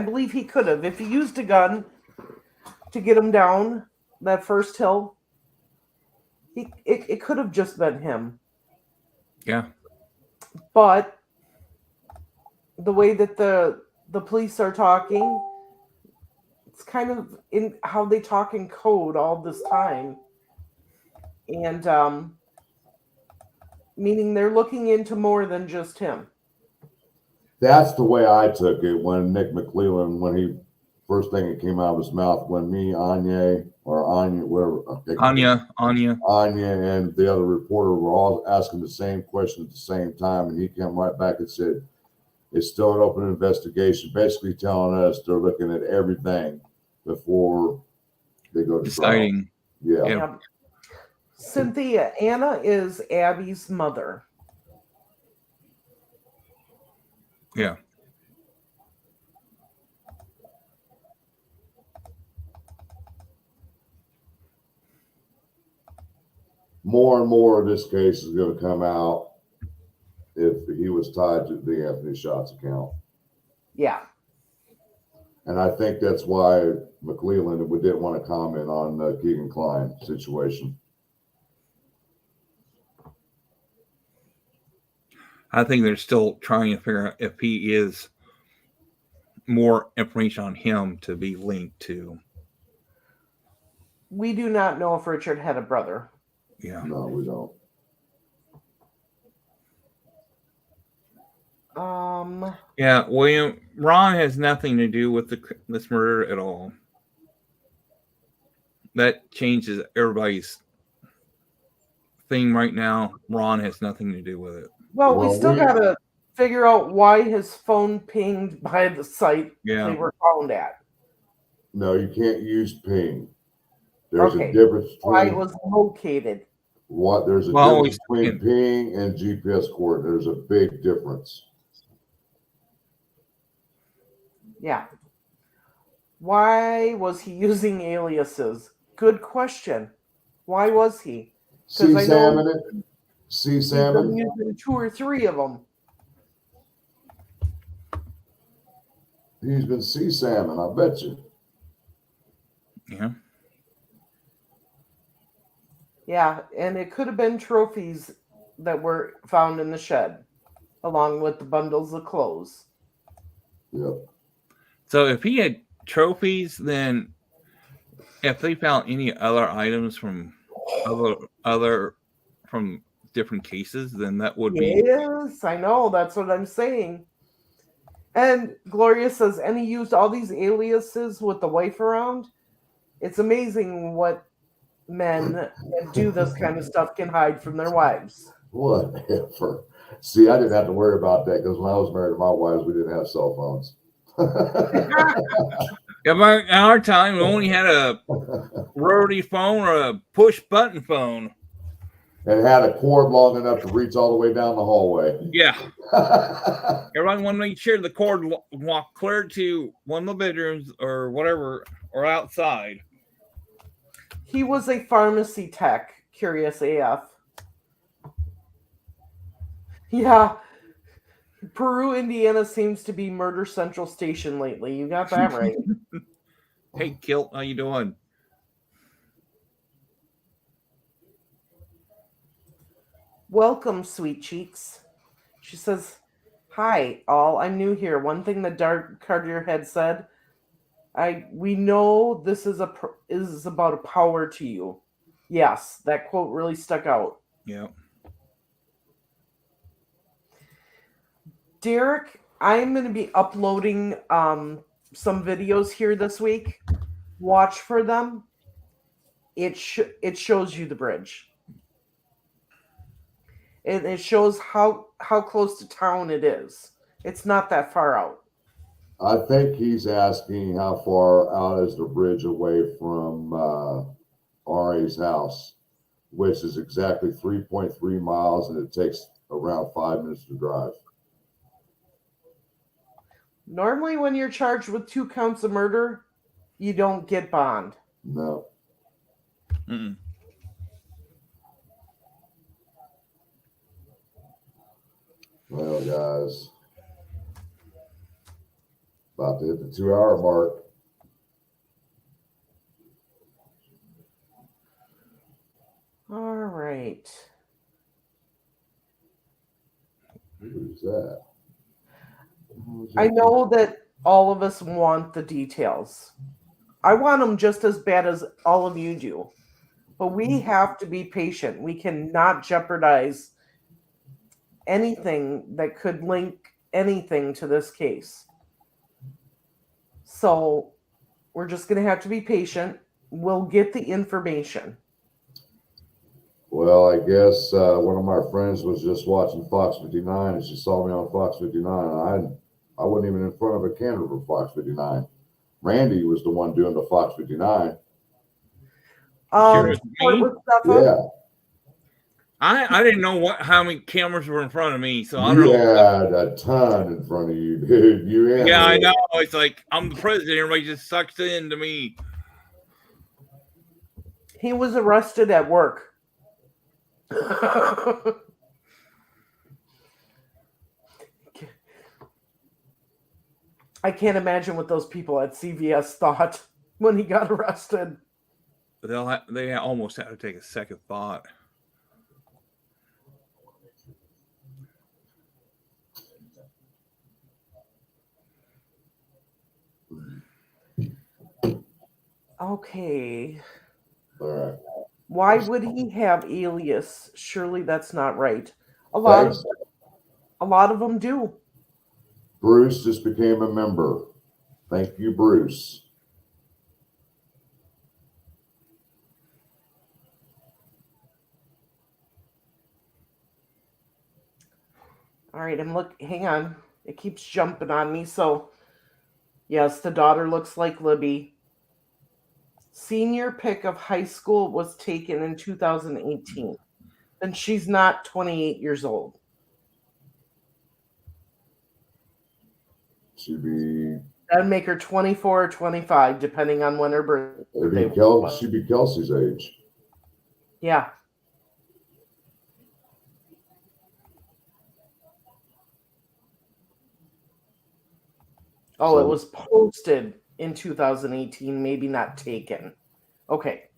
believe he could have. If he used a gun to get him down that first hill, it could have just been him. Yeah. But the way that the police are talking, it's kind of in how they talk in code all this time. And meaning they're looking into more than just him. That's the way I took it when Nick McClellan, when he first thing that came out of his mouth, when me, Anya, whatever, Anya, and the other reporter were all asking the same question at the same time, and he came right back and said, "It's still an open investigation," basically telling us they're looking at everything before they go to deciding. Trial. Yeah. Yeah. Cynthia, Anna is Abby's mother. Yeah. More and more of this case is going to come out if he was tied to the Anthony Shots account. Yeah. And I think that's why McClellan didn't want to comment on the Keegan Klein situation. I think they're still trying to figure out if he is more information on him to be linked to. We do not know if Richard had a brother. Yeah. No, we don't. Yeah, William, Ron has nothing to do with this murder at all. That changes everybody's thing right now. Ron has nothing to do with it. Well, we still got to figure out why his phone pinged by the site they were found at. No, you can't use ping. There's a difference between why it was located. There's a difference between ping and GPS coordinate. There's a big difference. Yeah. Why was he using aliases? Good question. Why was he? Sea salmon. He's been using 2 or 3 of them. He's been sea salmon, I bet you. Yeah. Yeah, and it could have been trophies that were found in the shed, along with the bundles of clothes. Yep. So if he had trophies, then if they found any other items from other from different cases, then that would be. Yes, I know. That's what I'm saying. And Gloria says, and he used all these aliases with the wife around. It's amazing what men that do this kind of stuff can hide from their wives. Whatever. See, I didn't have to worry about that because when I was married to my wives, we didn't have cell phones. Yeah, by our time, we only had a rotary phone or a push button phone. And had a cord long enough to reach all the way down the hallway. Yeah. Everyone wanted to make sure the cord walked clear to one of the bedrooms or whatever, or outside. He was a pharmacy tech, curious AF. Yeah. Peru, Indiana seems to be Murder Central Station lately. You got that right. Hey, Kilt, how you doing? Welcome, sweet cheeks. She says, "Hi, all. I'm new here. One thing the Dark Cartier had said, We know this is about a power to you. Yes, that quote really stuck out. Yeah. Derek, I'm going to be uploading some videos here this week. Watch for them. It shows you the bridge. It shows how close to town it is. It's not that far out. I think he's asking how far out is the bridge away from RA's house, which is exactly 3.3 miles, and it takes around 5 minutes to drive. Normally, when you're charged with 2 counts of murder, you don't get bond. No. Mm-mm. Well, guys, about to hit the 2-hour mark. All right. Who's that? I know that all of us want the details. I want them just as bad as all of you do. But we have to be patient. We cannot jeopardize anything that could link anything to this case. So we're just going to have to be patient. We'll get the information. Well, I guess one of my friends was just watching Fox 59, and she saw me on Fox 59, and I wasn't even in front of a camera for Fox 59. Randy was the one doing the Fox 59. Yeah. I didn't know how many cameras were in front of me, so I don't You know. had a ton in front of you, dude. Yeah, I know. It's like I'm the president. Everybody just sucks into me. He was arrested at work. I can't imagine what those people at CVS thought when he got arrested. But they almost had to take a second thought. Okay. All right. Why would he have alias? Surely that's not right. A lot of them do. Bruce just became a member. Thank you, Bruce. All right, hang on. It keeps jumping on me. So, yes, the daughter looks like Libby. Senior pic of high school was taken in 2018. And she's not 28 years old. That'd make her 24 or 25, depending on when her birthday was. She'd be Kelsey's age. Yeah. Oh, it was posted in 2018, maybe not taken. Okay.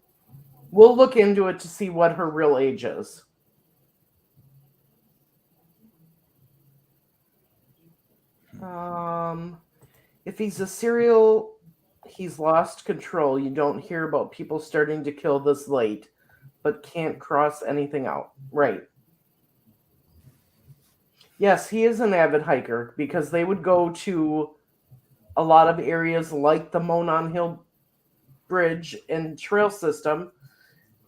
We'll look into it to see what her real age is. If he's a serial, he's lost control. You don't hear about people starting to kill this late, but can't cross anything out. Right. Yes, he is an avid hiker because they would go to a lot of areas like the Monon Hill Bridge and trail system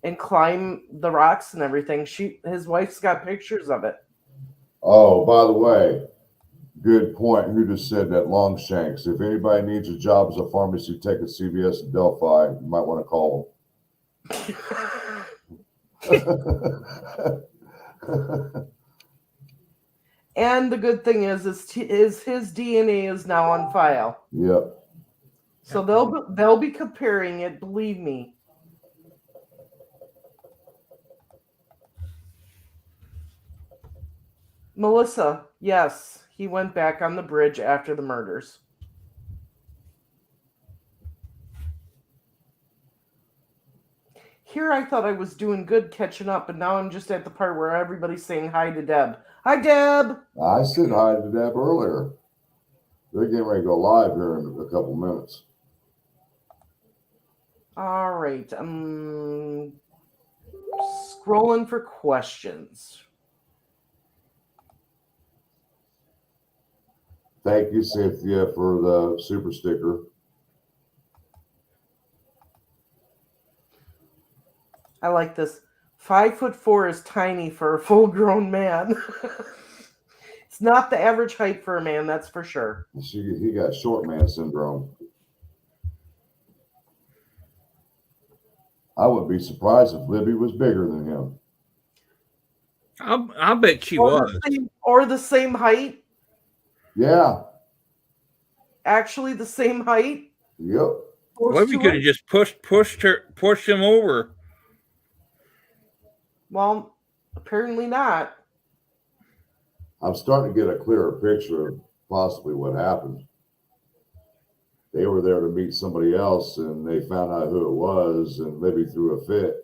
and climb the rocks and everything. His wife's got pictures of it. Oh, by the way, good point. Who just said that? Longshanks. If anybody needs a job as a pharmacy tech at CVS in Delphi, you might want to call them. And the good thing is his DNA is now on file. Yep. So they'll be comparing it, believe me. Melissa, yes, he went back on the bridge after the murders. Here I thought I was doing good catching up, and now I'm just at the part where everybody's saying hi to Deb. Hi, Deb. I said hi to Deb earlier. They're getting ready to go live here in a couple minutes. All right. Scrolling for questions. Thank you, Cynthia, for the super sticker. I like this. 5'4" is tiny for a full-grown man. It's not the average height for a man, that's for sure. He got short man syndrome. I would be surprised if Libby was bigger than him. I bet she was. Or the same height. Yeah. Actually, the same height. Yep. Libby could have just pushed him over. Well, apparently not. I'm starting to get a clearer picture of possibly what happened. They were there to meet somebody else, and they found out who it was, and Libby threw a fit.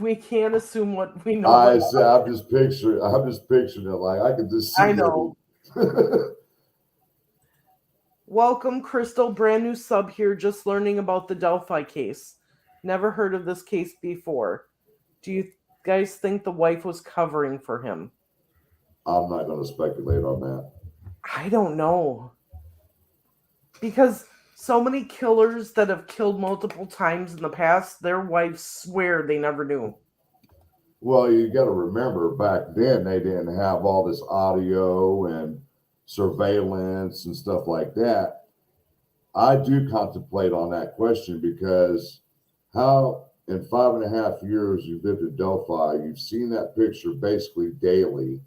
We can't assume what we know. I'm just picturing it like I could just see. I know. Welcome, Crystal. Brand new sub here, just learning about the Delphi case. Never heard of this case before. Do you guys think the wife was covering for him? I'm not going to speculate on that. I don't know. Because so many killers that have killed multiple times in the past, their wives swear they never knew. Well, you got to remember, back then they didn't have all this audio and surveillance and stuff like that. I do contemplate on that question because how in 5.5 years you've lived in Delphi, you've seen that picture basically daily,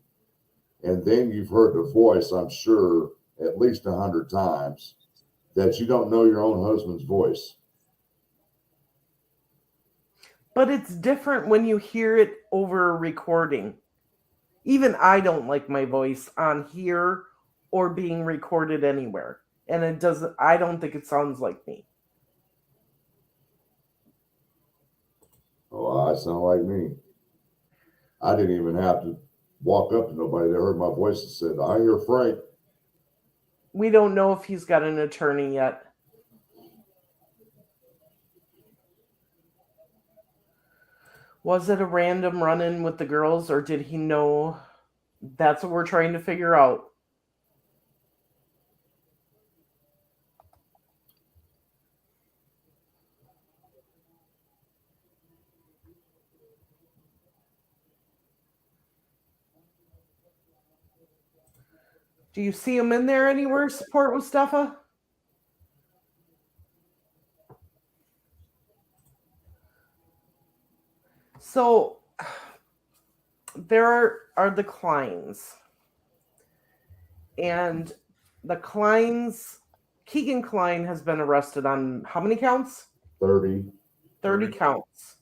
and then you've heard the voice, I'm sure, at least 100 times, that you don't know your own husband's voice. But it's different when you hear it over a recording. Even I don't like my voice on here or being recorded anywhere. And I don't think it sounds like me. Oh, I sound like me. I didn't even have to walk up to nobody that heard my voice and said, I hear Frank. We don't know if he's got an attorney yet. Was it a random run-in with the girls, or did he know? That's what we're trying to figure out. Do you see him in there anywhere? Support Mustafa? So there are the Kleins. And the Kleins, Keegan Klein has been arrested on how many counts? 30. 30 counts.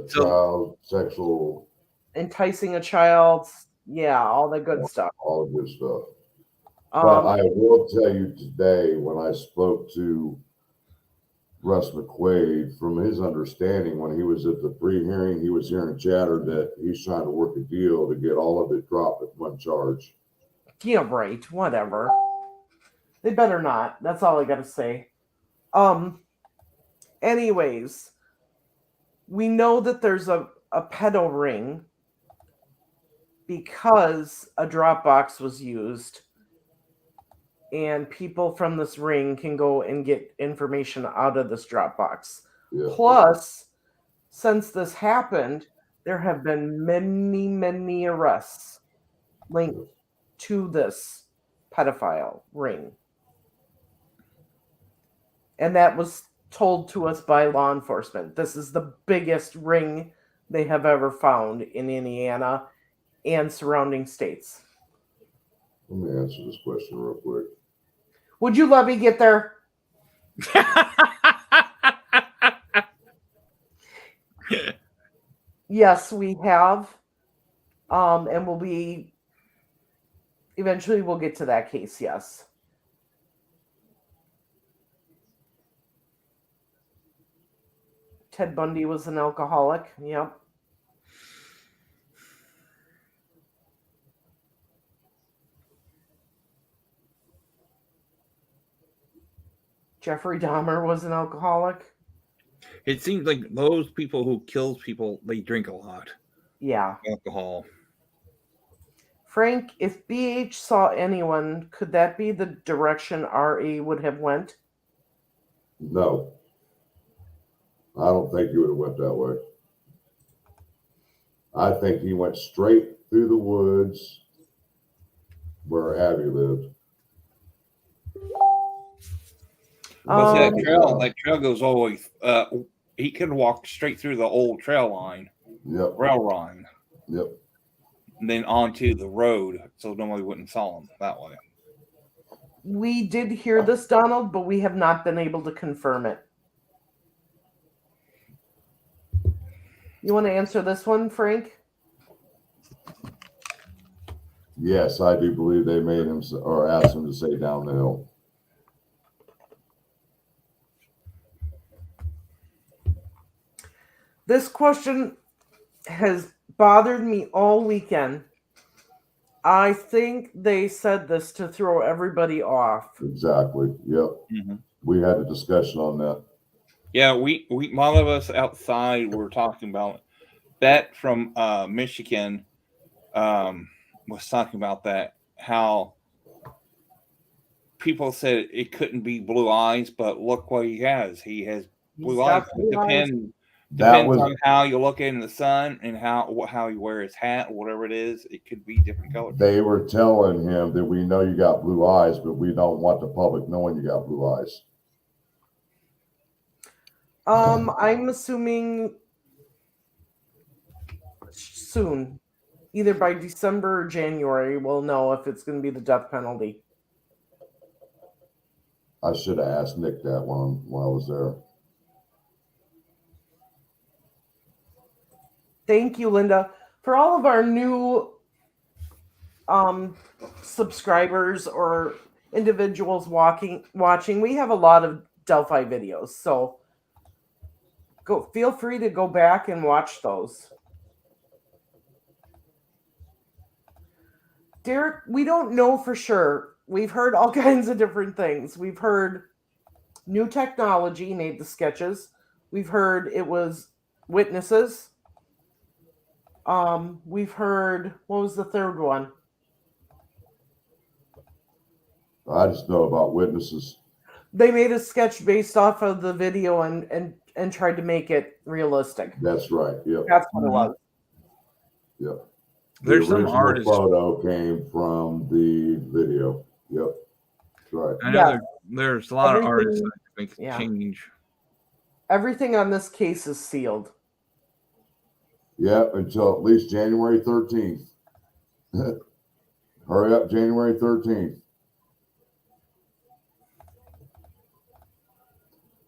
Child sexual. Enticing a child. Yeah, all the good stuff. All the good stuff. But I will tell you today, when I spoke to Russ McQuaid, from his understanding, when he was at the pre-hearing, he was hearing chatter that he's trying to work a deal to get all of it dropped at one charge. Yeah, right. Whatever. They better not. That's all I gotta say. Anyways, we know that there's a pedo ring because a Dropbox was used. And people from this ring can go and get information out of this Dropbox. Yeah. Plus, since this happened, there have been many, many arrests linked to this pedophile ring. And that was told to us by law enforcement. This is the biggest ring they have ever found in Indiana and surrounding states. Let me answer this question real quick. Would you let me get there? Yes, we have. And eventually we'll get to that case, yes. Ted Bundy was an alcoholic, yep. Jeffrey Dahmer was an alcoholic. It seems like those people who kills people, they drink a lot Yeah. alcohol. Frank, if BH saw anyone, could that be the direction RA would have went? No. I don't think he would have went that way. I think he went straight through the woods where Abby lived. Well, see, that trail goes all the way. He could walk straight through the old trail line, rail line, and then onto the road, so nobody wouldn't saw him that way. We did hear this, Donald, but we have not been able to confirm it. You want to answer this one, Frank? Yes, I do believe they made him or asked him to stay down the hill. This question has bothered me all weekend. I think they said this to throw everybody off. Exactly. Yep. Mm-hmm. We had a discussion on that. Yeah, we one of us outside were talking about it. Bet from Michigan was talking about that, how people said it couldn't be Blue Eyes, but look what he has. He has blue eyes. Depends on how you look in the sun and how you wear his hat or whatever it is. It could be different colors. They were telling him that we know you got blue eyes, but we don't want the public knowing you got blue eyes. I'm assuming soon, either by December or January, we'll know if it's going to be the death penalty. I should have asked Nick that when I was there. Thank you, Linda. For all of our new subscribers or individuals watching, we have a lot of Delphi videos, so feel free to go back and watch those. Derek, we don't know for sure. We've heard all kinds of different things. We've heard new technology made the sketches. We've heard it was witnesses. We've heard, what was the third one? I just know about witnesses. They made a sketch based off of the video and tried to make it realistic. That's right. Yep. That's what it was. Yep. There's the some artists. Photo came from the video. Yep. That's right. I know there's a lot of artists that make a change. Everything on this case is sealed. Yep, until at least January 13th. Hurry up, January 13th.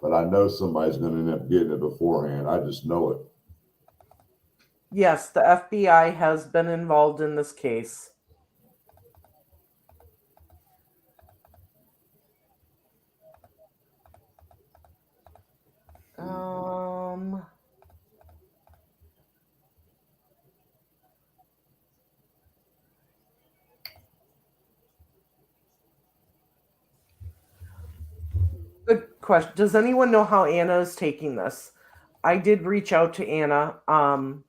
But I know somebody's going to end up getting it beforehand. I just know it. Yes, the FBI has been involved in this case. Good question. Does anyone know how Anna is taking this? I did reach out to Anna on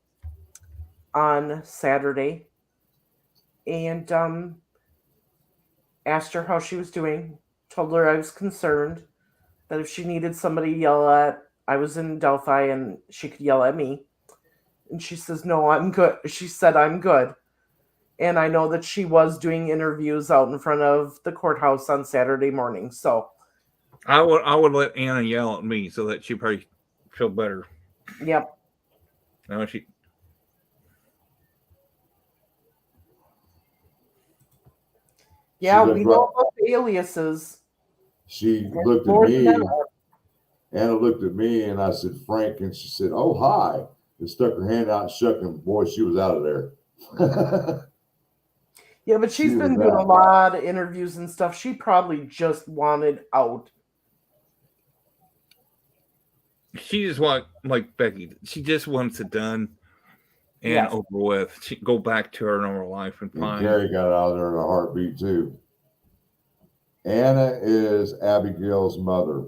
Saturday and asked her how she was doing. Told her I was concerned that if she needed somebody to yell at, I was in Delphi and she could yell at me. And she says, no, I'm good. She said, I'm good. And I know that she was doing interviews out in front of the courthouse on Saturday morning. So I would let Anna yell at me so that she'd probably feel better. Yep. No, she. Yeah, we know about the aliases. She looked at me. Anna looked at me, and I said, Frank, and she said, oh, hi. And stuck her hand out and shook him. Boy, she was out of there. Yeah, but she's been doing a lot of interviews and stuff. She probably just wanted out. She just like Becky, she just wants it done and over with. She go back to her normal life and fine. Gary got out of there in a heartbeat too. Anna is Abigail's mother.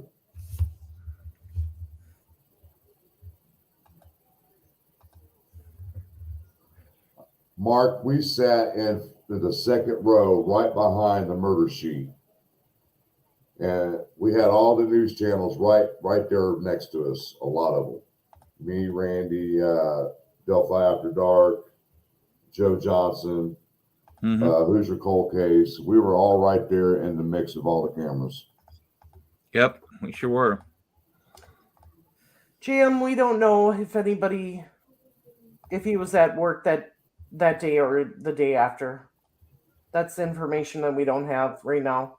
Mark, we sat in the second row right behind the murder sheet. And we had all the news channels right there next to us, a lot of them. Me, Randy, Delphi After Dark, Joe Johnson, Hoosier Cold Case. We were all right there in the mix of all the cameras. Yep, we sure were. Jim, we don't know if he was at work that day or the day after. That's information that we don't have right now.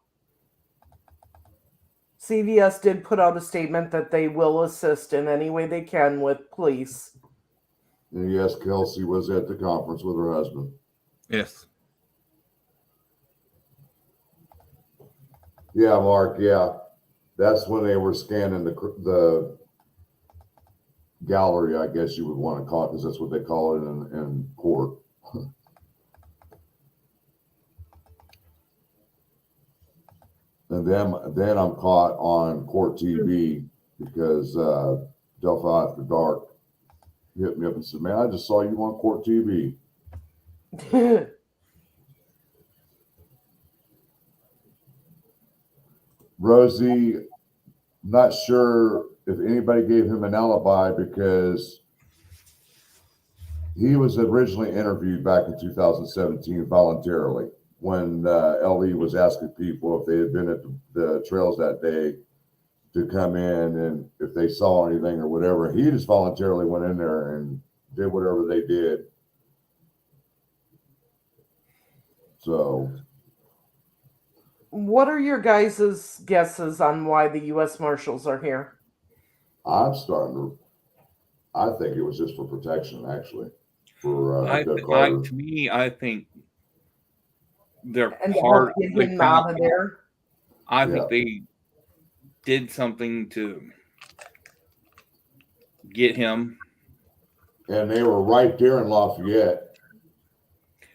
CVS did put out a statement that they will assist in any way they can with police. And yes, Kelsey was at the conference with her husband. Yes. Yeah, Mark, yeah. That's when they were scanning the gallery, I guess you would want to call it, because that's what they call it in court. And then I'm caught on court TV because Delphi After Dark hit me up and said, "Man, I just saw you on court TV." Rosie, not sure if anybody gave him an alibi because he was originally interviewed back in 2017 voluntarily when LE was asking people if they had been at the trails that day to come in and if they saw anything or whatever. He just voluntarily went in there and did whatever they did. So, what are your guys' guesses on why the U.S. Marshals are here? I think it was just for protection, actually. To me, I think they're and part. to help get him out of there. I think they did something to get him. And they were right there in Lafayette.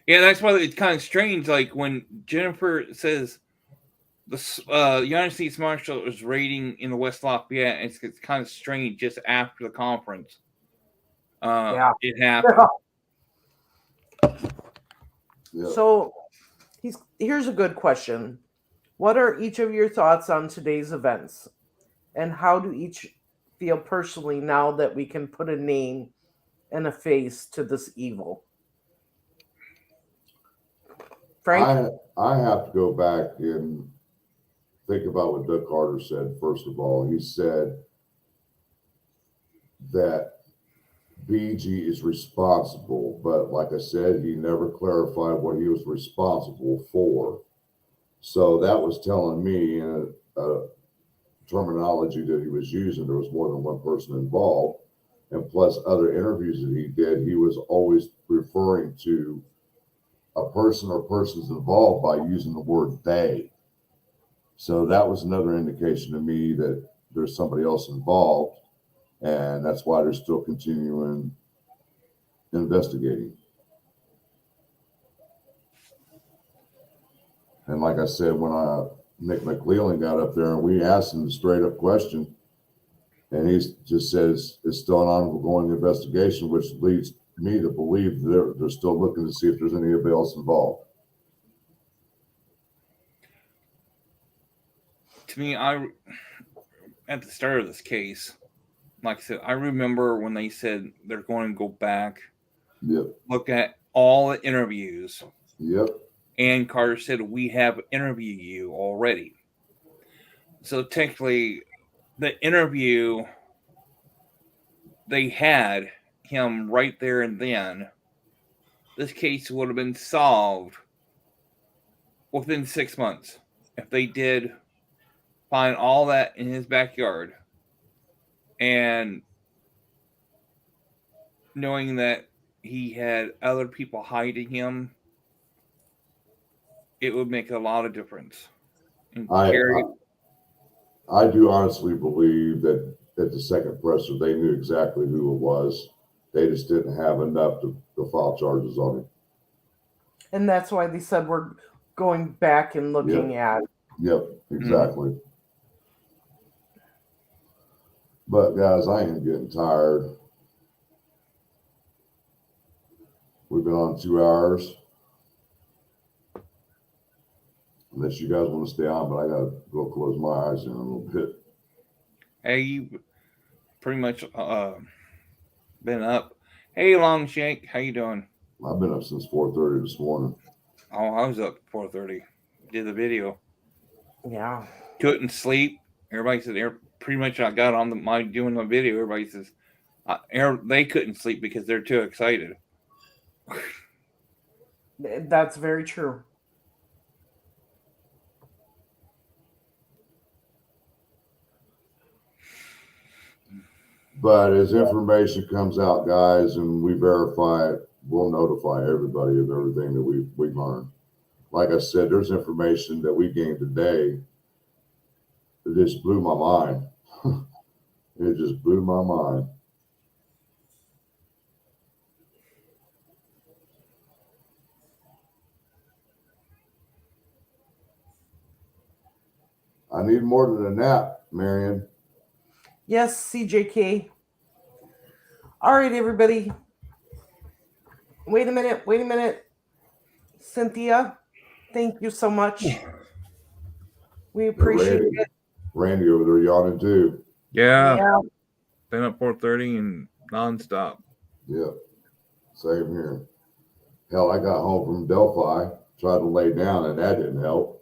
Yeah, that's why it's kind of strange. Like when Jennifer says the United States Marshal is raiding in the West Lafayette, it's kind of strange just after the conference. It happened. Yeah. So here's a good question. What are each of your thoughts on today's events? And how do each feel personally now that we can put a name and a face to this evil? Frank? I have to go back and think about what Doug Carter said, first of all. He said that BG is responsible, but like I said, he never clarified what he was responsible for. So that was telling me in a terminology that he was using, there was more than one person involved. And plus other interviews that he did, he was always referring to a person or persons involved by using the word they. So that was another indication to me that there's somebody else involved. And that's why they're still continuing investigating. And like I said, when Nick McLeland got up there and we asked him a straight up question, and he just says it's still an ongoing investigation, which leads me to believe they're still looking to see if there's anybody else involved. To me, at the start of this case, like I said, I remember when they said they're going to go back, look at all the interviews. Yep. And Carter said, we have interviewed you already. So technically, the interview, they had him right there and then. This case would have been solved within 6 months if they did find all that in his backyard. And knowing that he had other people hiding him, it would make a lot of difference. I do honestly believe that at the second presser, they knew exactly who it was. They just didn't have enough to file charges on him. And that's why they said we're going back and looking at. Yep, exactly. But guys, I am getting tired. We've been on 2 hours. Unless you guys want to stay on, but I gotta go close my eyes in a little bit. Hey, you pretty much been up. Hey, Longshank, how you doing? I've been up since 4:30 this morning. Oh, I was up at 4:30. Did the video. Yeah. Couldn't sleep. Everybody said pretty much I got on my doing the video. Everybody says they couldn't sleep because they're too excited. That's very true. But as information comes out, guys, and we verify it, we'll notify everybody of everything that we learned. Like I said, there's information that we gained today that just blew my mind. It just blew my mind. I need more than a nap, Marion. Yes, CJK. All right, everybody. Wait a minute. Cynthia, thank you so much. We appreciate it. Randy over there yawning too. Yeah. Been up 4:30 and nonstop. Yep. Same here. Hell, I got home from Delphi, tried to lay down, and that didn't help.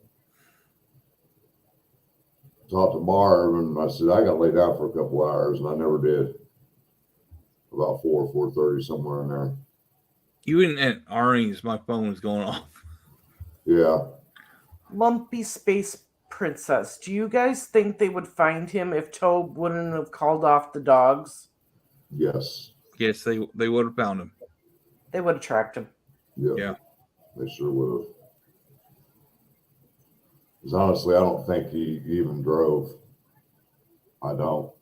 Talked to Marv, and I said, I got to lay down for a couple hours, and I never did. About 4:30, somewhere in there. Even at Arnie's, my phone was going off. Yeah. Lumpy Space Princess, do you guys think they would find him if Tobe wouldn't have called off the dogs? Yes. Yes, they would have found him. They would have tracked him. Yeah. They sure would have. Because honestly, I don't think he even drove. I don't.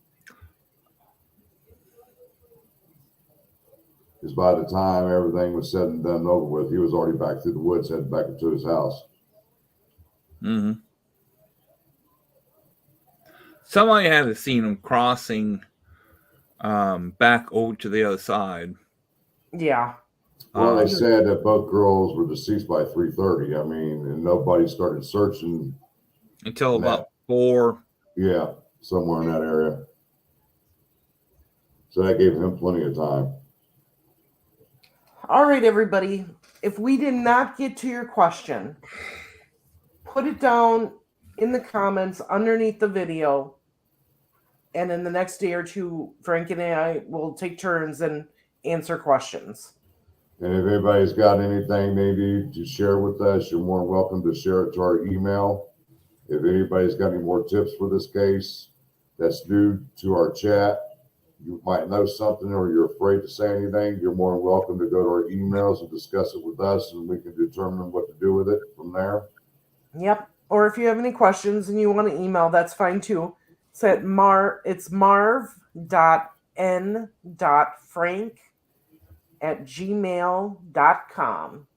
Because by the time everything was said and done and over with, he was already back through the woods, heading back into his house. Mm-hmm. Somebody had to seen him crossing back over to the other side. Yeah. Well, they said that both girls were deceased by 3:30. I mean, and nobody started searching until about 4. Yeah, somewhere in that area. So that gave him plenty of time. All right, everybody. If we did not get to your question, put it down in the comments underneath the video. And in the next day or two, Frank and I will take turns and answer questions. And if anybody's got anything they need to share with us, you're more than welcome to share it to our email. If anybody's got any more tips for this case that's new to our chat, you might know something or you're afraid to say anything, you're more than welcome to go to our emails and discuss it with us, and we can determine what to do with it from there. Yep. Or if you have any questions and you want to email, that's fine too. It's at marv.n.frank@gmail.com.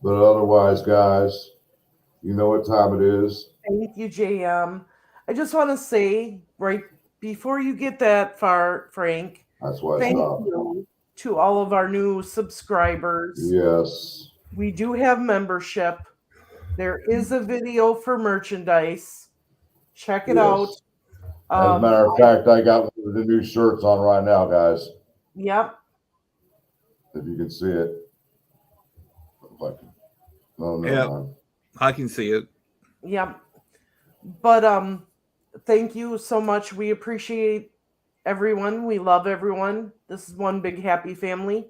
But otherwise, guys, you know what time it is. Thank you, JM. I just want to say, right before you get that far, Frank, that's why thank you to all of our new subscribers. Yes. We do have membership. There is a video for merchandise. Check it out. As a matter of fact, I got one of the new shirts on right now, guys. Yep. If you can see it. Yeah, I can see it. Yep. But thank you so much. We appreciate everyone. We love everyone. This is one big happy family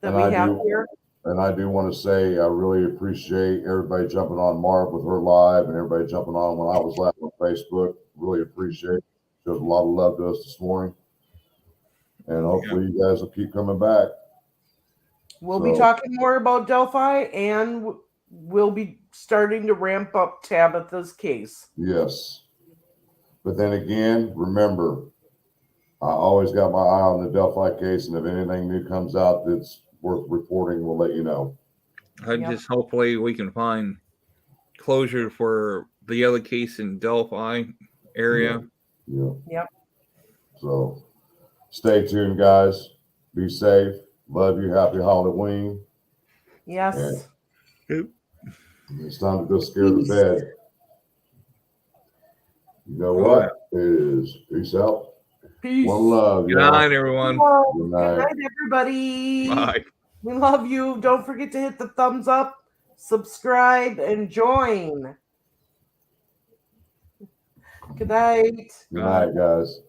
that we have here. And I do want to say I really appreciate everybody jumping on Marv with her live and everybody jumping on when I was live on Facebook. Really appreciate it. Shows a lot of love to us this morning. And hopefully you guys will keep coming back. We'll be talking more about Delphi, and we'll be starting to ramp up Tabitha's case. Yes. But then again, remember, I always got my eye on the Delphi case, and if anything new comes out that's worth reporting, we'll let you know. Just hopefully we can find closure for the other case in Delphi area. Yep. So stay tuned, guys. Be safe. Love you. Happy Halloween. Yes. And it's time to go scare the bed. You know what? It is. Peace out. Peace. One love. Good night, everyone. Good night. Good night, everybody. Bye. We love you. Don't forget to hit the thumbs up, subscribe, and join. Good night. Good night, guys.